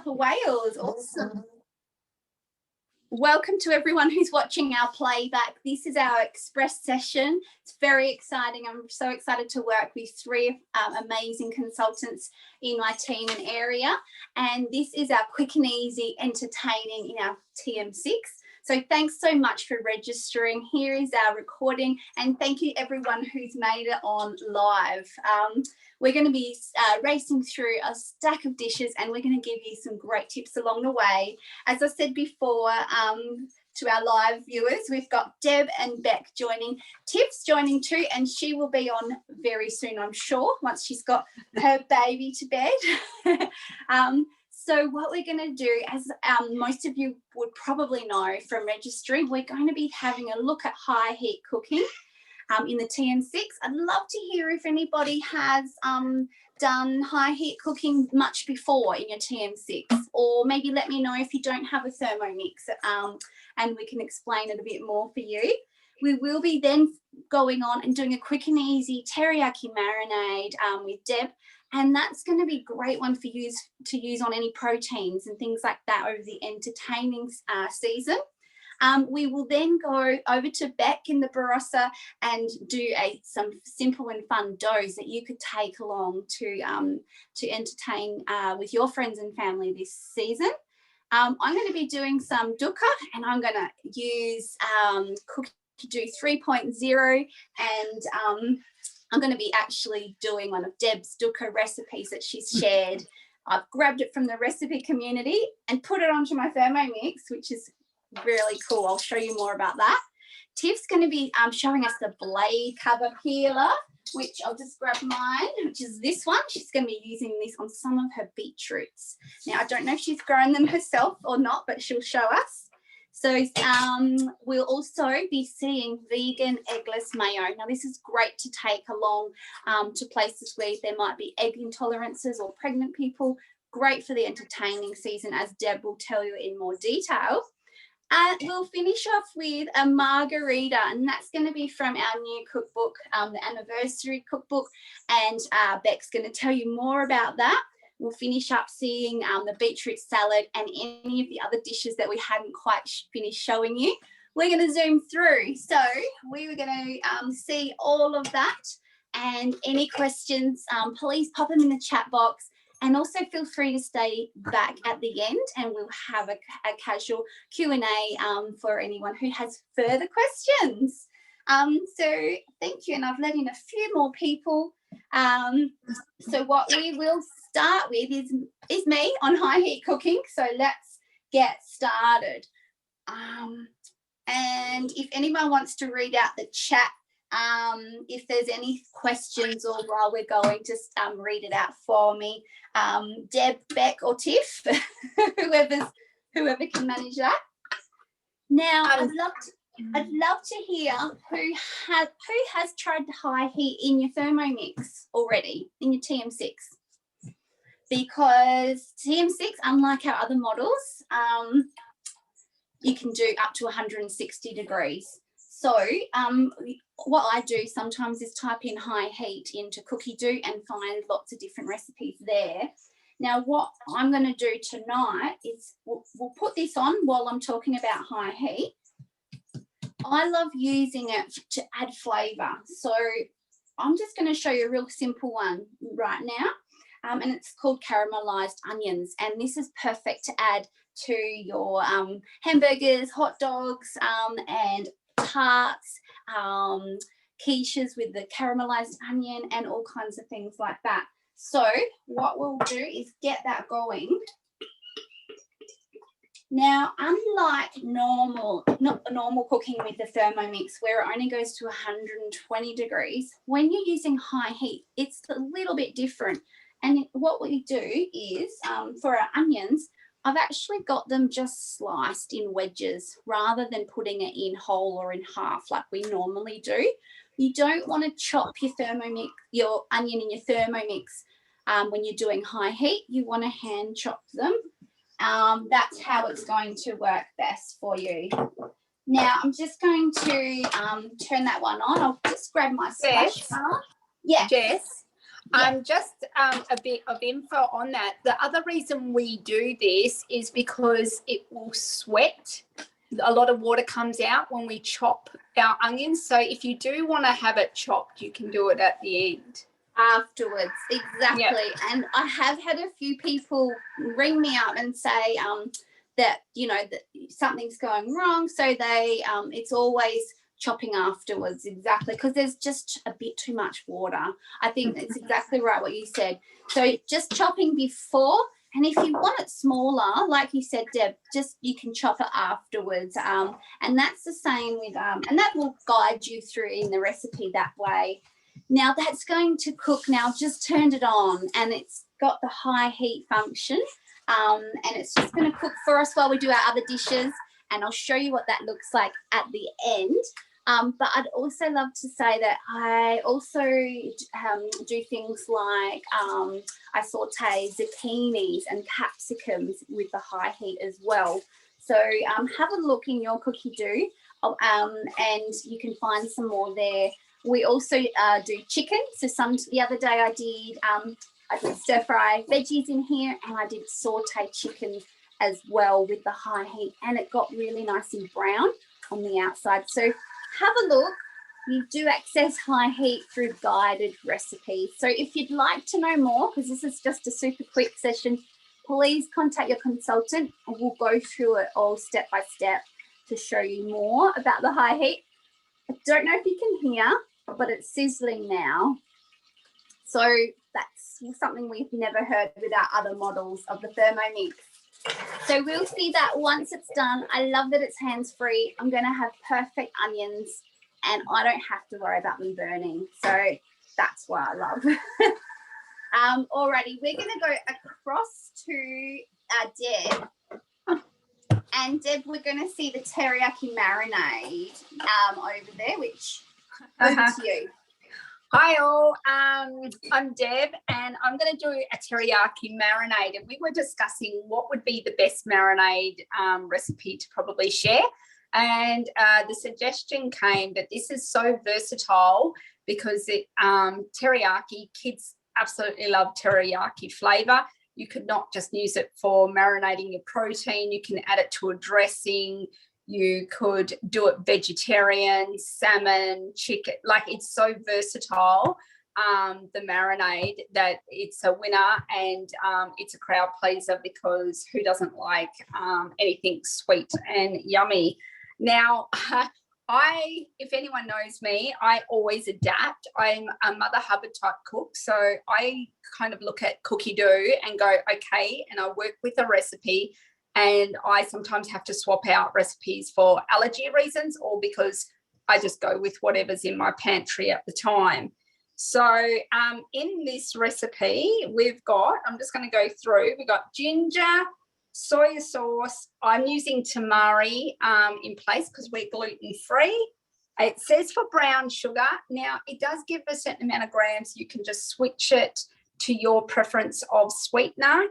Upper Wales. Awesome. Welcome to everyone who's watching our playback. This is our express session. It's very exciting. I'm so excited to work with three amazing consultants in my team and area. And this is our quick and easy entertaining in our TM6. So thanks so much for registering. Here is our recording, and thank you everyone who's made it on live. We're going to be racing through a stack of dishes, and we're going to give you some great tips along the way. As I said before, to our live viewers, we've got Deb and Beck joining. Tiff's joining too, and she will be on very soon, I'm sure, once she's got her baby to bed. So what we're going to do, as most of you would probably know from registering, we're going to be having a look at high heat cooking in the TM6. I'd love to hear if anybody has done high heat cooking much before in your TM6, or maybe let me know if you don't have a Thermomix, and we can explain it a bit more for you. We will be then going on and doing a quick and easy teriyaki marinade with Deb. And that's going to be a great one for you to use on any proteins and things like that over the entertaining season. We will then go over to Beck in the Barossa and do some simple and fun doughs that you could take along to entertain with your friends and family this season. I'm going to be doing some dukkha, and I'm going to use Cookie Dough 3.0, and I'm going to be actually doing one of Deb's dukkha recipes that she's shared. I've grabbed it from the recipe community and put it onto my Thermomix, which is really cool. I'll show you more about that. Tiff's going to be showing us the blade cover peeler, which I'll just grab mine, which is this one. She's going to be using this on some of her beetroots. Now, I don't know if she's grown them herself or not, but she'll show us. So we'll also be seeing vegan eggless mayo. Now, this is great to take along to places where there might be egg intolerances or pregnant people. Great for the entertaining season, as Deb will tell you in more detail. We'll finish off with a margarita, and that's going to be from our new cookbook, the anniversary cookbook, and Beck's going to tell you more about that. We'll finish up seeing the beetroot salad and any of the other dishes that we hadn't quite finished showing you. We're going to zoom through. So we were going to see all of that, and any questions, please pop them in the chat box, and also feel free to stay back at the end, and we'll have a casual Q&A for anyone who has further questions. So thank you, and I've let in a few more people. So what we will start with is me on high heat cooking. So let's get started. And if anyone wants to read out the chat, if there's any questions, or while we're going, just read it out for me. Deb, Beck, or Tiff, whoever can manage that. Now, I'd love to hear who has tried the high heat in your Thermomix already, in your TM6. Because TM6, unlike our other models, you can do up to 160 degrees. So what I do sometimes is type in high heat into Cookie Dough and find lots of different recipes there. Now, what I'm going to do tonight is we'll put this on while I'm talking about high heat. I love using it to add flavour. So I'm just going to show you a real simple one right now. And it's called caramelised onions. And this is perfect to add to your hamburgers, hot dogs, and tarts, quiches with the caramelised onion, and all kinds of things like that. So what we'll do is get that going. Now, unlike normal cooking with the Thermomix, where it only goes to 120 degrees, when you're using high heat, it's a little bit different. And what we do is, for our onions, I've actually got them just sliced in wedges rather than putting it in whole or in half like we normally do. You don't want to chop your onion in your Thermomix when you're doing high heat. You want to hand chop them. That's how it's going to work best for you. Now, I'm just going to turn that one on. I'll just grab my splash bar. Yeah. Jess, Just a bit of info on that. The other reason we do this is because it will sweat. A lot of water comes out when we chop our onions. So if you do want to have it chopped, you can do it at the end. Afterwards, exactly. Yep. And I have had a few people ring me up and say that, you know, that something's going wrong. So they, it's always chopping afterwards, exactly, because there's just a bit too much water. I think it's exactly right what you said. So just chopping before, and if you want it smaller, like you said, Deb, just you can chop it afterwards. And that's the same with, and that will guide you through in the recipe that way. Now that's going to cook now. I've just turned it on and it's got the high heat function, and it's just going to cook for us while we do our other dishes, and I'll show you what that looks like at the end. But I'd also love to say that I also do things like I saute zucchinis and capsicums with the high heat as well. So have a look in your cookie dough, and you can find some more there. We also do chicken. So the other day I did stir fry veggies in here, and I did saute chicken as well with the high heat, and it got really nice and brown on the outside. So have a look. You do access high heat through guided recipes. So if you'd like to know more, because this is just a super quick session, please contact your consultant and we'll go through it all step by step to show you more about the high heat. I don't know if you can hear, but it's sizzling now. So that's something we've never heard with our other models of the Thermomix. So we'll see that once it's done. I love that it's hands-free. I'm going to have perfect onions and I don't have to worry about them burning. So that's what I love. Alrighty, we're going to go across to Deb. And Deb, we're going to see the teriyaki marinade over there, which over to you. Hi all, I'm Deb and I'm going to do a teriyaki marinade, and we were discussing what would be the best marinade recipe to probably share, and the suggestion came that this is so versatile because teriyaki, kids absolutely love teriyaki flavour. You could not just use it for marinating your protein, you can add it to a dressing. You could do it vegetarian, salmon, chicken, like it's so versatile, the marinade, that it's a winner, and it's a crowd pleaser because who doesn't like anything sweet and yummy? Now, if anyone knows me, I always adapt. I'm a Mother Hubbard type cook, so I kind of look at cookie dough and go, okay, and I work with a recipe. And I sometimes have to swap out recipes for allergy reasons or because I just go with whatever's in my pantry at the time. So in this recipe, we've got, I'm just going to go through, we've got ginger, soy sauce. I'm using tamari in place because we're gluten-free. It says for brown sugar. Now, it does give a certain amount of grams. You can just switch it to your preference of sweetener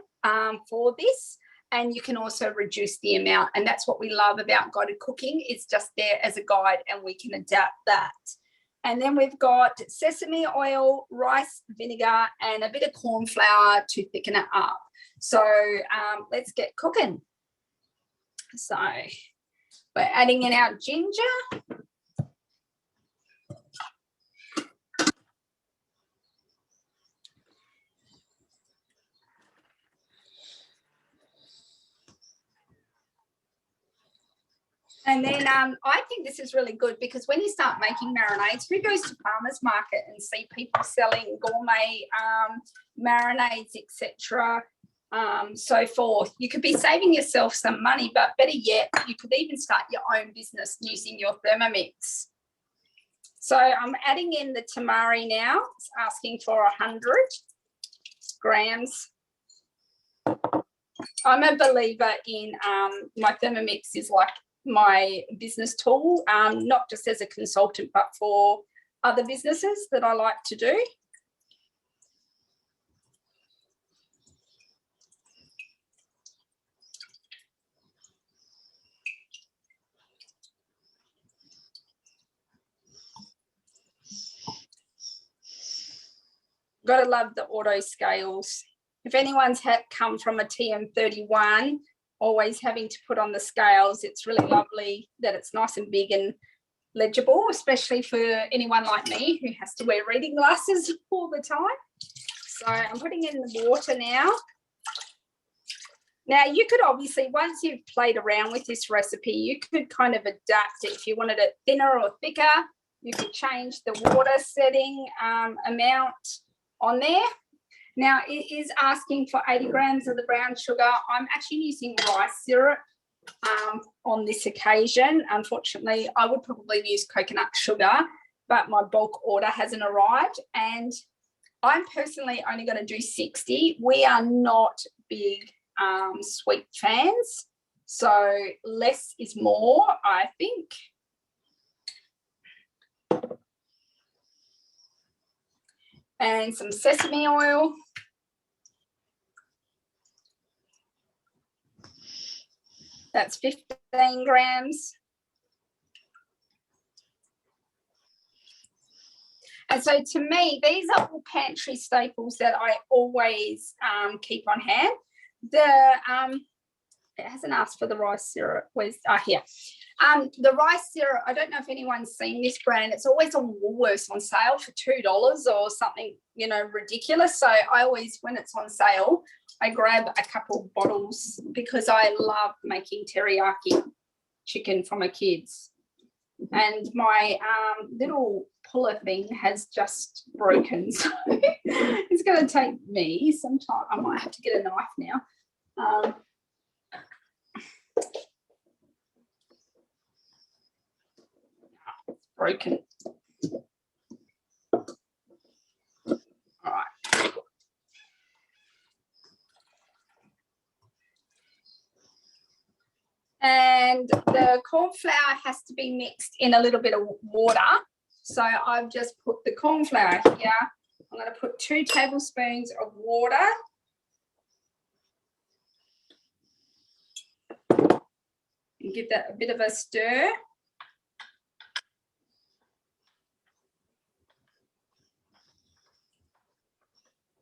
for this. And you can also reduce the amount. And that's what we love about guided cooking. It's just there as a guide and we can adapt that. And then we've got sesame oil, rice vinegar, and a bit of corn flour to thicken it up. So let's get cooking. So we're adding in our ginger. And then I think this is really good because when you start making marinades, who goes to farmers market and see people selling gourmet marinades, etc., so forth? You could be saving yourself some money, but better yet, you could even start your own business using your Thermomix. So I'm adding in the tamari now. It's asking for 100 grams. I'm a believer in my Thermomix is like my business tool, not just as a consultant, but for other businesses that I like to do. Gotta love the auto scales. If anyone's come from a TM31, always having to put on the scales, it's really lovely that it's nice and big and legible, especially for anyone like me who has to wear reading glasses all the time. So I'm putting in the water now. Now you could obviously, once you've played around with this recipe, you could kind of adapt it. If you wanted it thinner or thicker, you could change the water setting amount on there. Now it is asking for 80 grams of the brown sugar. I'm actually using rice syrup on this occasion. Unfortunately, I would probably use coconut sugar, but my bulk order hasn't arrived, and I'm personally only going to do 60. We are not big sweet fans, so less is more, I think. And some sesame oil. That's 15 grams. And so to me, these are all pantry staples that I always keep on hand. It hasn't asked for the rice syrup. Where's here? The rice syrup, I don't know if anyone's seen this brand. It's always on Woolworths on sale for $2 or something, you know, ridiculous. So I always, when it's on sale, I grab a couple bottles because I love making teriyaki chicken for my kids. And my little puller thing has just broken, so it's going to take me some time. I might have to get a knife now. It's broken. All right. And the corn flour has to be mixed in a little bit of water. So I've just put the corn flour here. I'm going to put 2 tablespoons of water. And give that a bit of a stir.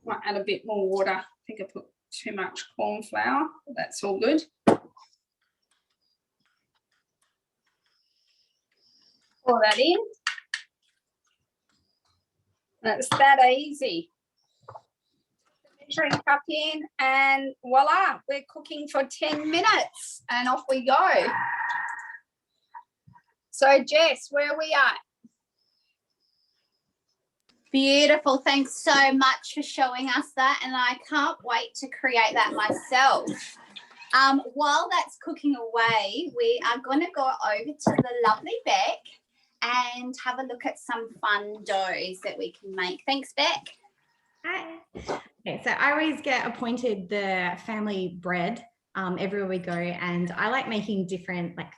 Might add a bit more water. I think I put too much corn flour. That's all good. Pour that in. That's that easy. Measuring cup in, and voila, we're cooking for 10 minutes and off we go. So Jess, where are we at? Beautiful. Thanks so much for showing us that, and I can't wait to create that myself. While that's cooking away, we are going to go over to the lovely Beck and have a look at some fun doughs that we can make. Thanks, Beck. Hi. Okay, so I always get appointed the family bread everywhere we go, and I like making different like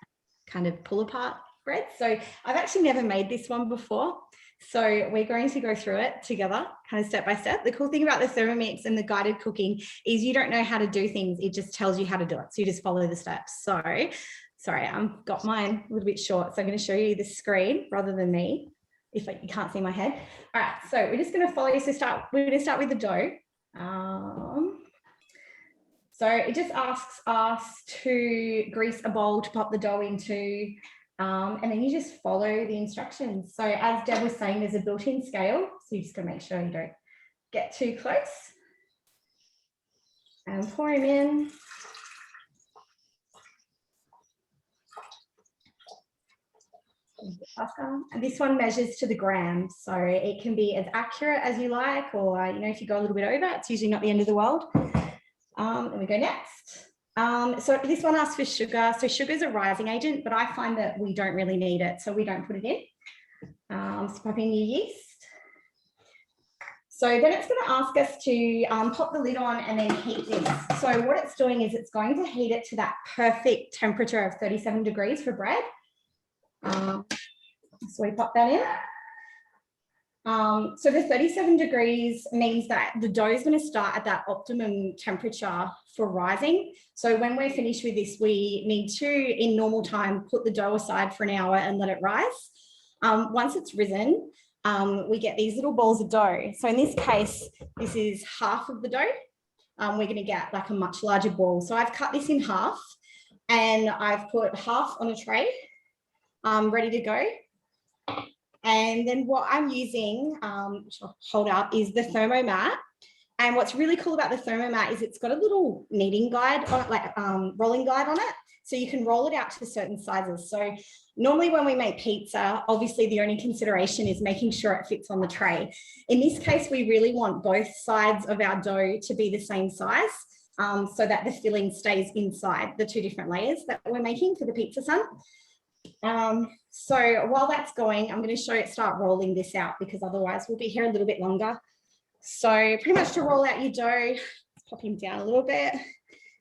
kind of pull apart breads. So I've actually never made this one before. So we're going to go through it together, kind of step by step. The cool thing about the Thermomix and the guided cooking is you don't know how to do things. It just tells you how to do it. So you just follow the steps. So, sorry, I've got mine a little bit short. So I'm going to show you the screen rather than me, if you can't see my head. All right, so we're just going to follow. So we're going to start with the dough. So it just asks us to grease a bowl to pop the dough into. And then you just follow the instructions. So as Deb was saying, there's a built-in scale. So you just got to make sure you don't get too close. And pour him in. And this one measures to the gram. So it can be as accurate as you like, or, you know, if you go a little bit over, it's usually not the end of the world. Then we go next. So this one asks for sugar. So sugar is a rising agent, but I find that we don't really need it, so we don't put it in. So pop in your yeast. So then it's going to ask us to pop the lid on and then heat this. So what it's doing is it's going to heat it to that perfect temperature of 37 degrees for bread. So we pop that in. So the 37 degrees means that the dough is going to start at that optimum temperature for rising. So when we're finished with this, we need to, in normal time, put the dough aside for an hour and let it rise. Once it's risen, we get these little balls of dough. So in this case, this is half of the dough. We're going to get like a much larger ball. So I've cut this in half and I've put half on a tray, ready to go. And then what I'm using, which I'll hold up, is the Thermomat. And what's really cool about the Thermomat is it's got a little kneading guide on it, like rolling guide on it. So you can roll it out to certain sizes. So normally when we make pizza, obviously the only consideration is making sure it fits on the tray. In this case, we really want both sides of our dough to be the same size, so that the filling stays inside the two different layers that we're making for the Pizza Sun. So while that's going, I'm going to show you start rolling this out, because otherwise we'll be here a little bit longer. So pretty much to roll out your dough, let's pop him down a little bit.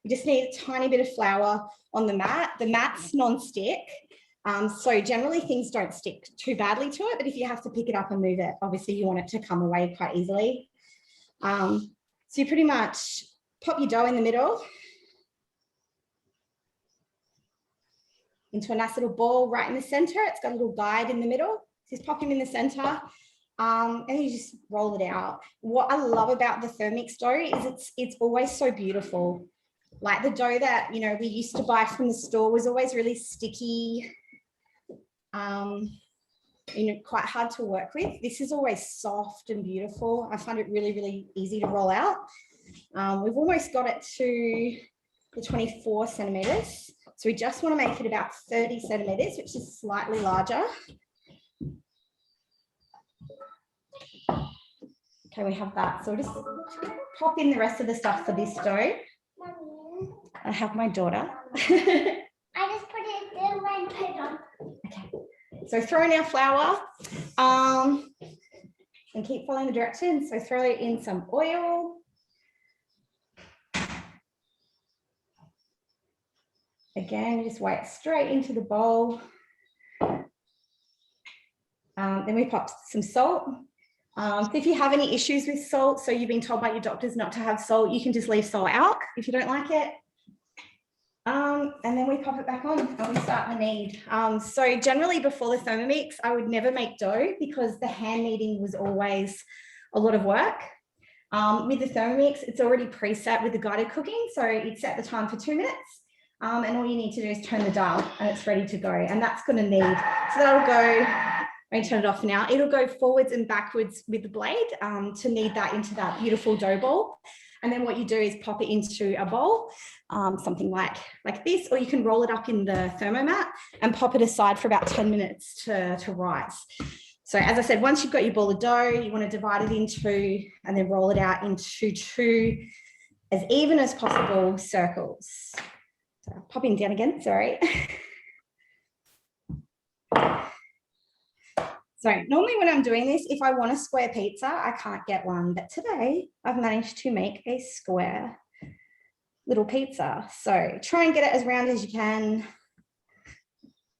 You just need a tiny bit of flour on the mat. The mat's non-stick, so generally things don't stick too badly to it, but if you have to pick it up and move it, obviously you want it to come away quite easily. So you pretty much pop your dough in the middle into a nice little ball right in the center. It's got a little guide in the middle. Just pop him in the center. And you just roll it out. What I love about the Thermix dough is it's always so beautiful. Like the dough that, you know, we used to buy from the store was always really sticky, you know, quite hard to work with. This is always soft and beautiful. I find it really, really easy to roll out. We've almost got it to the 24 centimeters. So we just want to make it about 30 centimeters, which is slightly larger. Okay, we have that. So we'll just pop in the rest of the stuff for this dough. I have my daughter. I just put it in and put it on. Okay, so throw in our flour and keep following the directions. So throw in some oil. Again, just weigh it straight into the bowl. Then we pop some salt. So if you have any issues with salt, so you've been told by your doctors not to have salt, you can just leave salt out if you don't like it. And then we pop it back on and we start the knead. So generally before the Thermomix, I would never make dough because the hand kneading was always a lot of work. With the Thermomix, it's already preset with the guided cooking. So you'd set the time for 2 minutes. And all you need to do is turn the dial and it's ready to go. And that's going to knead. So that'll go, I turn it off now. It'll go forwards and backwards with the blade to knead that into that beautiful dough ball. And then what you do is pop it into a bowl, something like this, or you can roll it up in the Thermomat and pop it aside for about 10 minutes to rise. So as I said, once you've got your ball of dough, you want to divide it into and then roll it out into 2 as even as possible circles. So popping down again, sorry. So normally when I'm doing this, if I want a square pizza, I can't get one. But today I've managed to make a square little pizza. So try and get it as round as you can.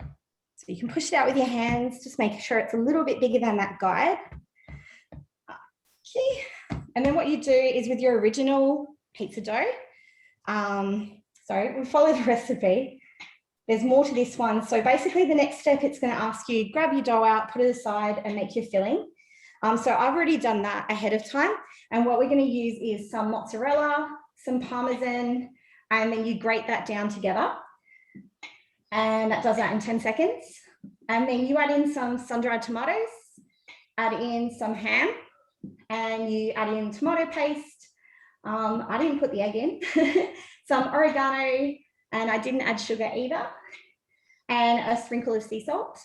So you can push it out with your hands, just make sure it's a little bit bigger than that guide. Okay. And then what you do is with your original pizza dough, so we follow the recipe. There's more to this one. So basically the next step, it's going to ask you, grab your dough out, put it aside and make your filling. So I've already done that ahead of time. And what we're going to use is some mozzarella, some Parmesan, and then you grate that down together. And that does that in 10 seconds. And then you add in some sun-dried tomatoes, add in some ham, and you add in tomato paste. I didn't put the egg in, some oregano, and I didn't add sugar either, and a sprinkle of sea salt,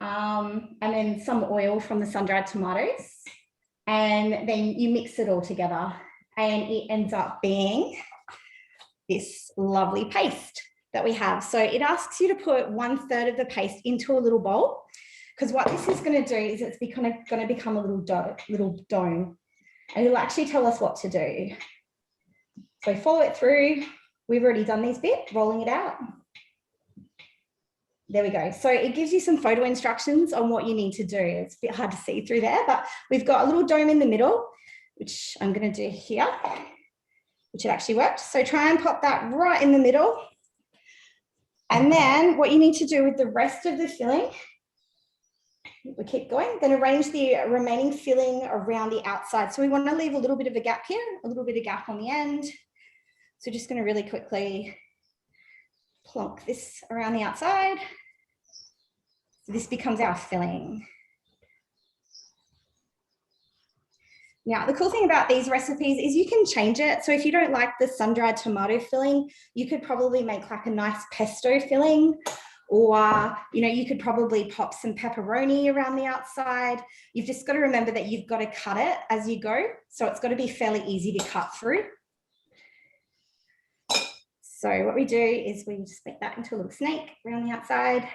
and then some oil from the sun-dried tomatoes. And then you mix it all together and it ends up being this lovely paste that we have. So it asks you to put 1/3 of the paste into a little bowl, because what this is going to do is it's going to become a little dome, and it'll actually tell us what to do. So follow it through. We've already done this bit, rolling it out. There we go. So it gives you some photo instructions on what you need to do. It's a bit hard to see through there, but we've got a little dome in the middle, which I'm going to do here, which it actually worked. So try and pop that right in the middle. And then what you need to do with the rest of the filling we keep going. Then arrange the remaining filling around the outside. So we want to leave a little bit of a gap here, a little bit of gap on the end. So just going to really quickly plonk this around the outside. So this becomes our filling. Now, the cool thing about these recipes is you can change it. So if you don't like the sun-dried tomato filling, you could probably make like a nice pesto filling, or, you know, you could probably pop some pepperoni around the outside. You've just got to remember that you've got to cut it as you go. So it's got to be fairly easy to cut through. So what we do is we just make that into a little snake around the outside.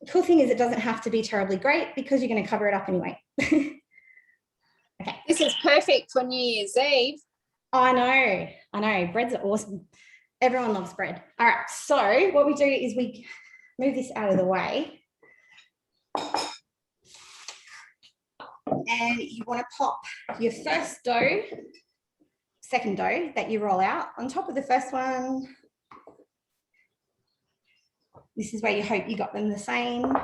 The cool thing is it doesn't have to be terribly great because you're going to cover it up anyway. Okay. This is perfect for New Year's Eve. I know. Breads are awesome. Everyone loves bread. All right, so what we do is we move this out of the way. And you want to pop your first dough, second dough that you roll out on top of the first one. This is where you hope you got them the same.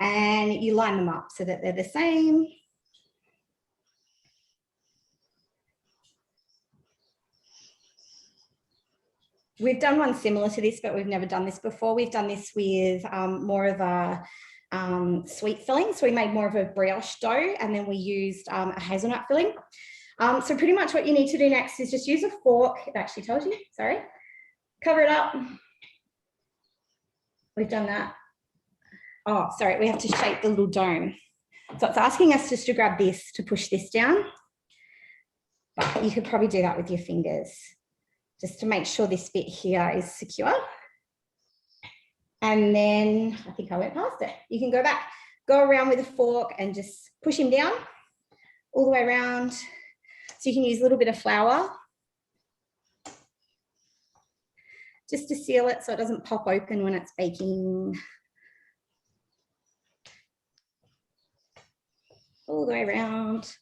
And you line them up so that they're the same. We've done one similar to this, but we've never done this before. We've done this with more of a sweet filling. So we made more of a brioche dough, and then we used a hazelnut filling. So pretty much what you need to do next is just use a fork. It actually tells you, sorry. Cover it up. We've done that. Oh, sorry, we have to shape the little dome. So it's asking us just to grab this to push this down. But you could probably do that with your fingers, just to make sure this bit here is secure. And then I think I went past it. You can go back, go around with a fork and just push him down all the way around. So you can use a little bit of flour just to seal it so it doesn't pop open when it's baking. All the way around.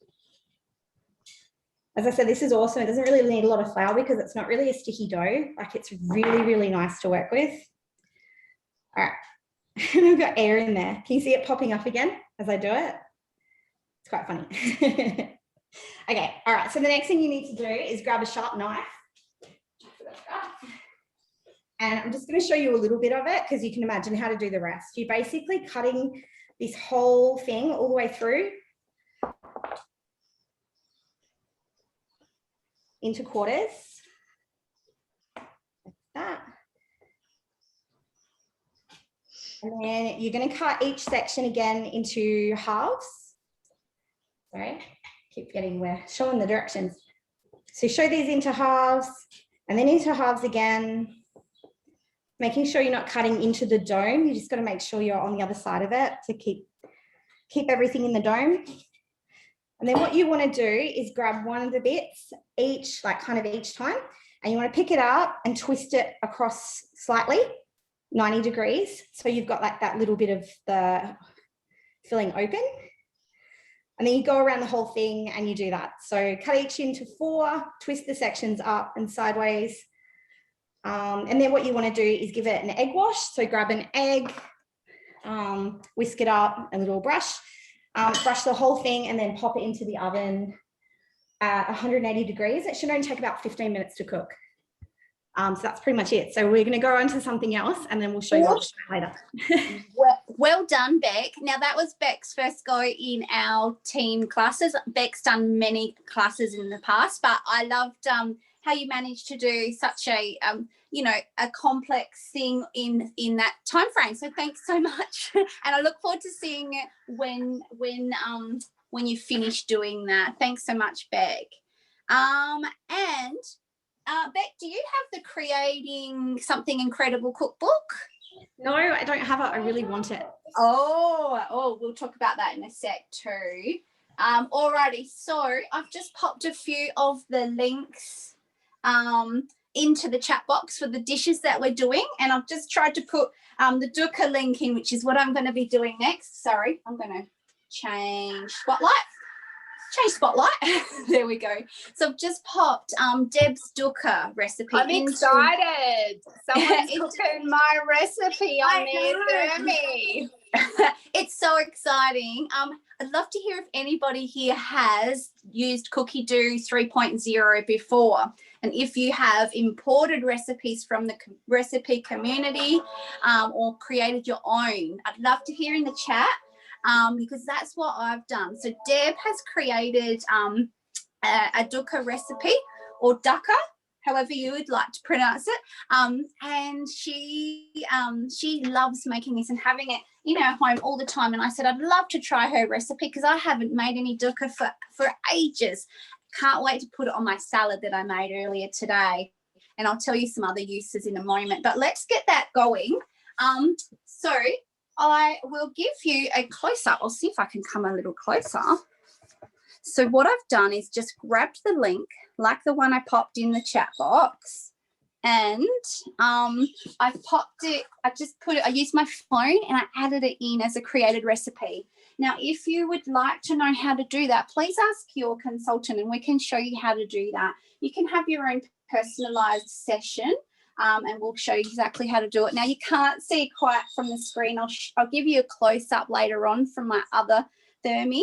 As I said, this is awesome. It doesn't really need a lot of flour because it's not really a sticky dough. Like, it's really, really nice to work with. All right. And I've got air in there. Can you see it popping up again as I do it? It's quite funny. Okay. All right. So the next thing you need to do is grab a sharp knife. And I'm just going to show you a little bit of it because you can imagine how to do the rest. You're basically cutting this whole thing all the way through into quarters, like that. And then you're going to cut each section again into halves. Sorry, keep getting where, showing the directions. So show these into halves and then into halves again, making sure you're not cutting into the dome. You just got to make sure you're on the other side of it to keep everything in the dome. And then what you want to do is grab one of the bits each, like kind of each time, and you want to pick it up and twist it across slightly, 90 degrees. So you've got like that little bit of the filling open. And then you go around the whole thing and you do that. So cut each into 4, twist the sections up and sideways. And then what you want to do is give it an egg wash. So grab an egg, whisk it up, a little brush. Brush the whole thing and then pop it into the oven at 180 degrees. It should only take about 15 minutes to cook. So that's pretty much it. So we're going to go on to something else and then we'll show you later. Well done, Beck. Now that was Beck's first go in our team classes. Beck's done many classes in the past, but I loved how you managed to do such a a complex thing in that time frame. So thanks so much, and I look forward to seeing it when you finish doing that. Thanks so much, Beck. Beck, do you have the Creating Something Incredible cookbook? No, I don't have it. I really want it. Oh, we'll talk about that in a sec too. Alrighty, so I've just popped a few of the links into the chat box for the dishes that we're doing, and I've just tried to put the dukkha link in, which is what I'm going to be doing next. Sorry, I'm going to change spotlight. change spotlight. There we go. So I've just popped Deb's dukkha recipe. I'm excited. Someone's cooking my recipe on their thermi. It's so exciting. I'd love to hear if anybody here has used Cookie Do 3.0 before. And if you have imported recipes from the recipe community or created your own, I'd love to hear in the chat because that's what I've done. So Deb has created a dukkha recipe or dukkha, however you would like to pronounce it. And she loves making this and having it in our home all the time. And I said, I'd love to try her recipe because I haven't made any dukkha for ages. Can't wait to put it on my salad that I made earlier today. And I'll tell you some other uses in a moment, but let's get that going. So I will give you a close-up. I'll see if I can come a little closer. So what I've done is just grabbed the link like the one I popped in the chat box, and I've popped it, I used my phone and I added it in as a created recipe. Now, if you would like to know how to do that, please ask your consultant and we can show you how to do that. You can have your own personalized session and we'll show you exactly how to do it. Now, you can't see it quite from the screen. I'll give you a close-up later on from my other thermi,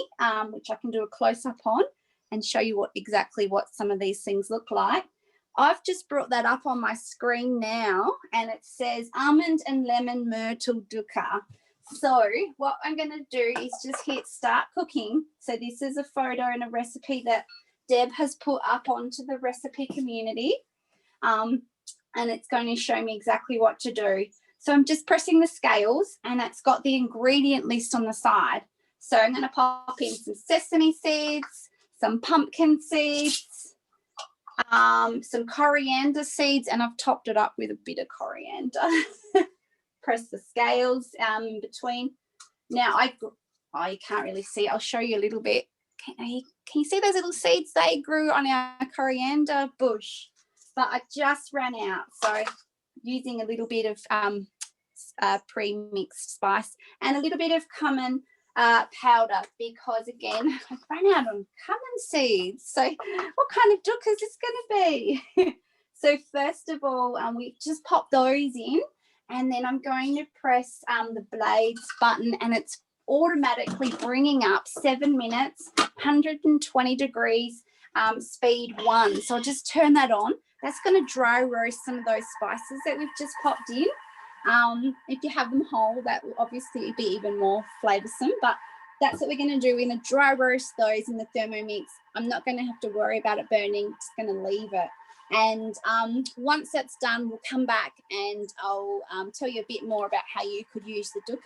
which I can do a close-up on and show you exactly what some of these things look like. I've just brought that up on my screen now and it says almond and lemon myrtle dukkha. So what I'm going to do is just hit start cooking. So this is a photo and a recipe that Deb has put up onto the recipe community, and it's going to show me exactly what to do. So I'm just pressing the scales and it's got the ingredient list on the side. So I'm going to pop in some sesame seeds, some pumpkin seeds, some coriander seeds, and I've topped it up with a bit of coriander. Press the scales in between. Now, you can't really see. I'll show you a little bit. Can you see those little seeds? They grew on our coriander bush, but I just ran out. So using a little bit of pre-mixed spice and a little bit of cumin powder because, again, I've run out on cumin seeds. So what kind of dukkha is this going to be? So first of all, we just pop those in. And then I'm going to press the blades button and it's automatically bringing up 7 minutes, 120 degrees, speed 1. So I'll just turn that on. That's going to dry roast some of those spices that we've just popped in. If you have them whole, that will obviously be even more flavoursome, but that's what we're going to do. We're going to dry roast those in the Thermomix. I'm not going to have to worry about it burning, just going to leave it. And once that's done, we'll come back and I'll tell you a bit more about how you could use the dukkha,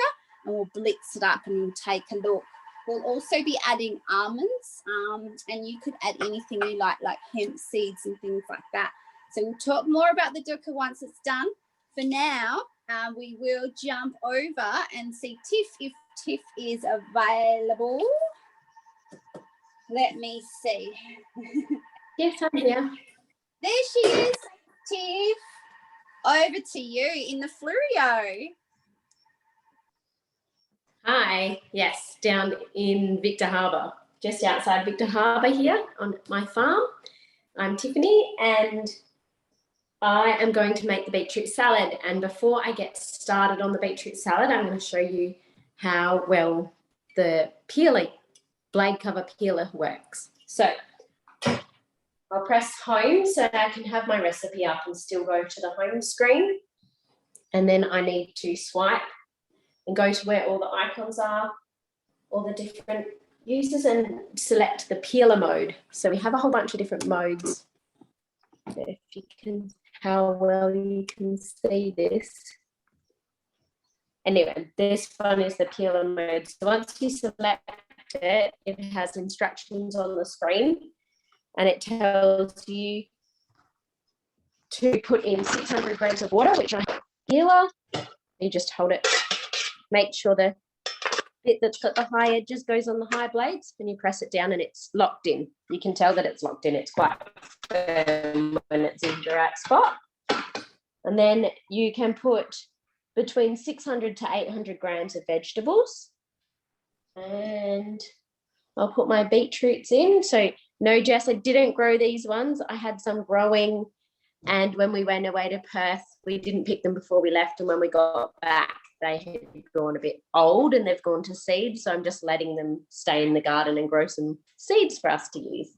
and we'll blitz it up and we'll take a look. We'll also be adding almonds, and you could add anything you like hemp seeds and things like that. So we'll talk more about the dukkha once it's done. For now, we will jump over and see Tiff, if Tiff is available. Let me see. Yes, I'm here. There she is, Tiff. Over to you in the Flurio. Hi, yes, down in Victor Harbor, just outside Victor Harbor here on my farm. I'm Tiffany and I am going to make the beetroot salad. And before I get started on the beetroot salad, I'm going to show you how well the blade cover peeler works. So I'll press home so that I can have my recipe up and still go to the home screen. And then I need to swipe and go to where all the icons are, all the different uses, and select the peeler mode. So we have a whole bunch of different modes. If you can, how well you can see this. Anyway, this one is the peeler mode. So once you select it, it has instructions on the screen. And it tells you to put in 600 grams of water, which I have peeler. You just hold it. Make sure the bit that's got the high edges goes on the high blades. Then you press it down and it's locked in. You can tell that it's locked in. It's quite firm when it's in the right spot. And then you can put between 600 to 800 grams of vegetables. And I'll put my beetroots in. So no, Jess, I didn't grow these ones. I had some growing, and when we went away to Perth, we didn't pick them before we left, and when we got back, they had gone a bit old and they've gone to seed. So I'm just letting them stay in the garden and grow some seeds for us to use.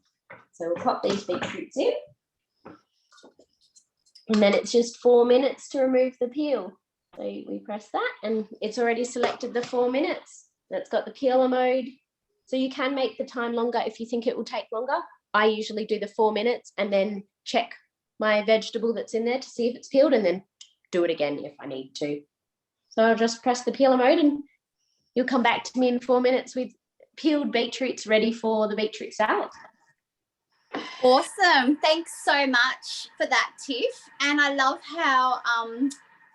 So we'll pop these beetroots in. And then it's just 4 minutes to remove the peel. So we press that and it's already selected the 4 minutes. That's got the peeler mode. So you can make the time longer if you think it will take longer. I usually do the 4 minutes and then check my vegetable that's in there to see if it's peeled and then do it again if I need to. So I'll just press the peeler mode and you'll come back to me in 4 minutes with peeled beetroots ready for the beetroot salad. Awesome. Thanks so much for that, Tiff. And I love how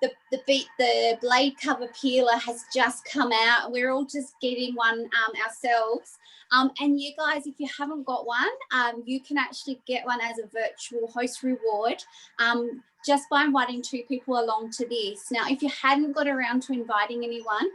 the blade cover peeler has just come out. We're all just getting one ourselves. And you guys, if you haven't got one, you can actually get one as a virtual host reward just by inviting 2 people along to this. Now, if you hadn't got around to inviting anyone,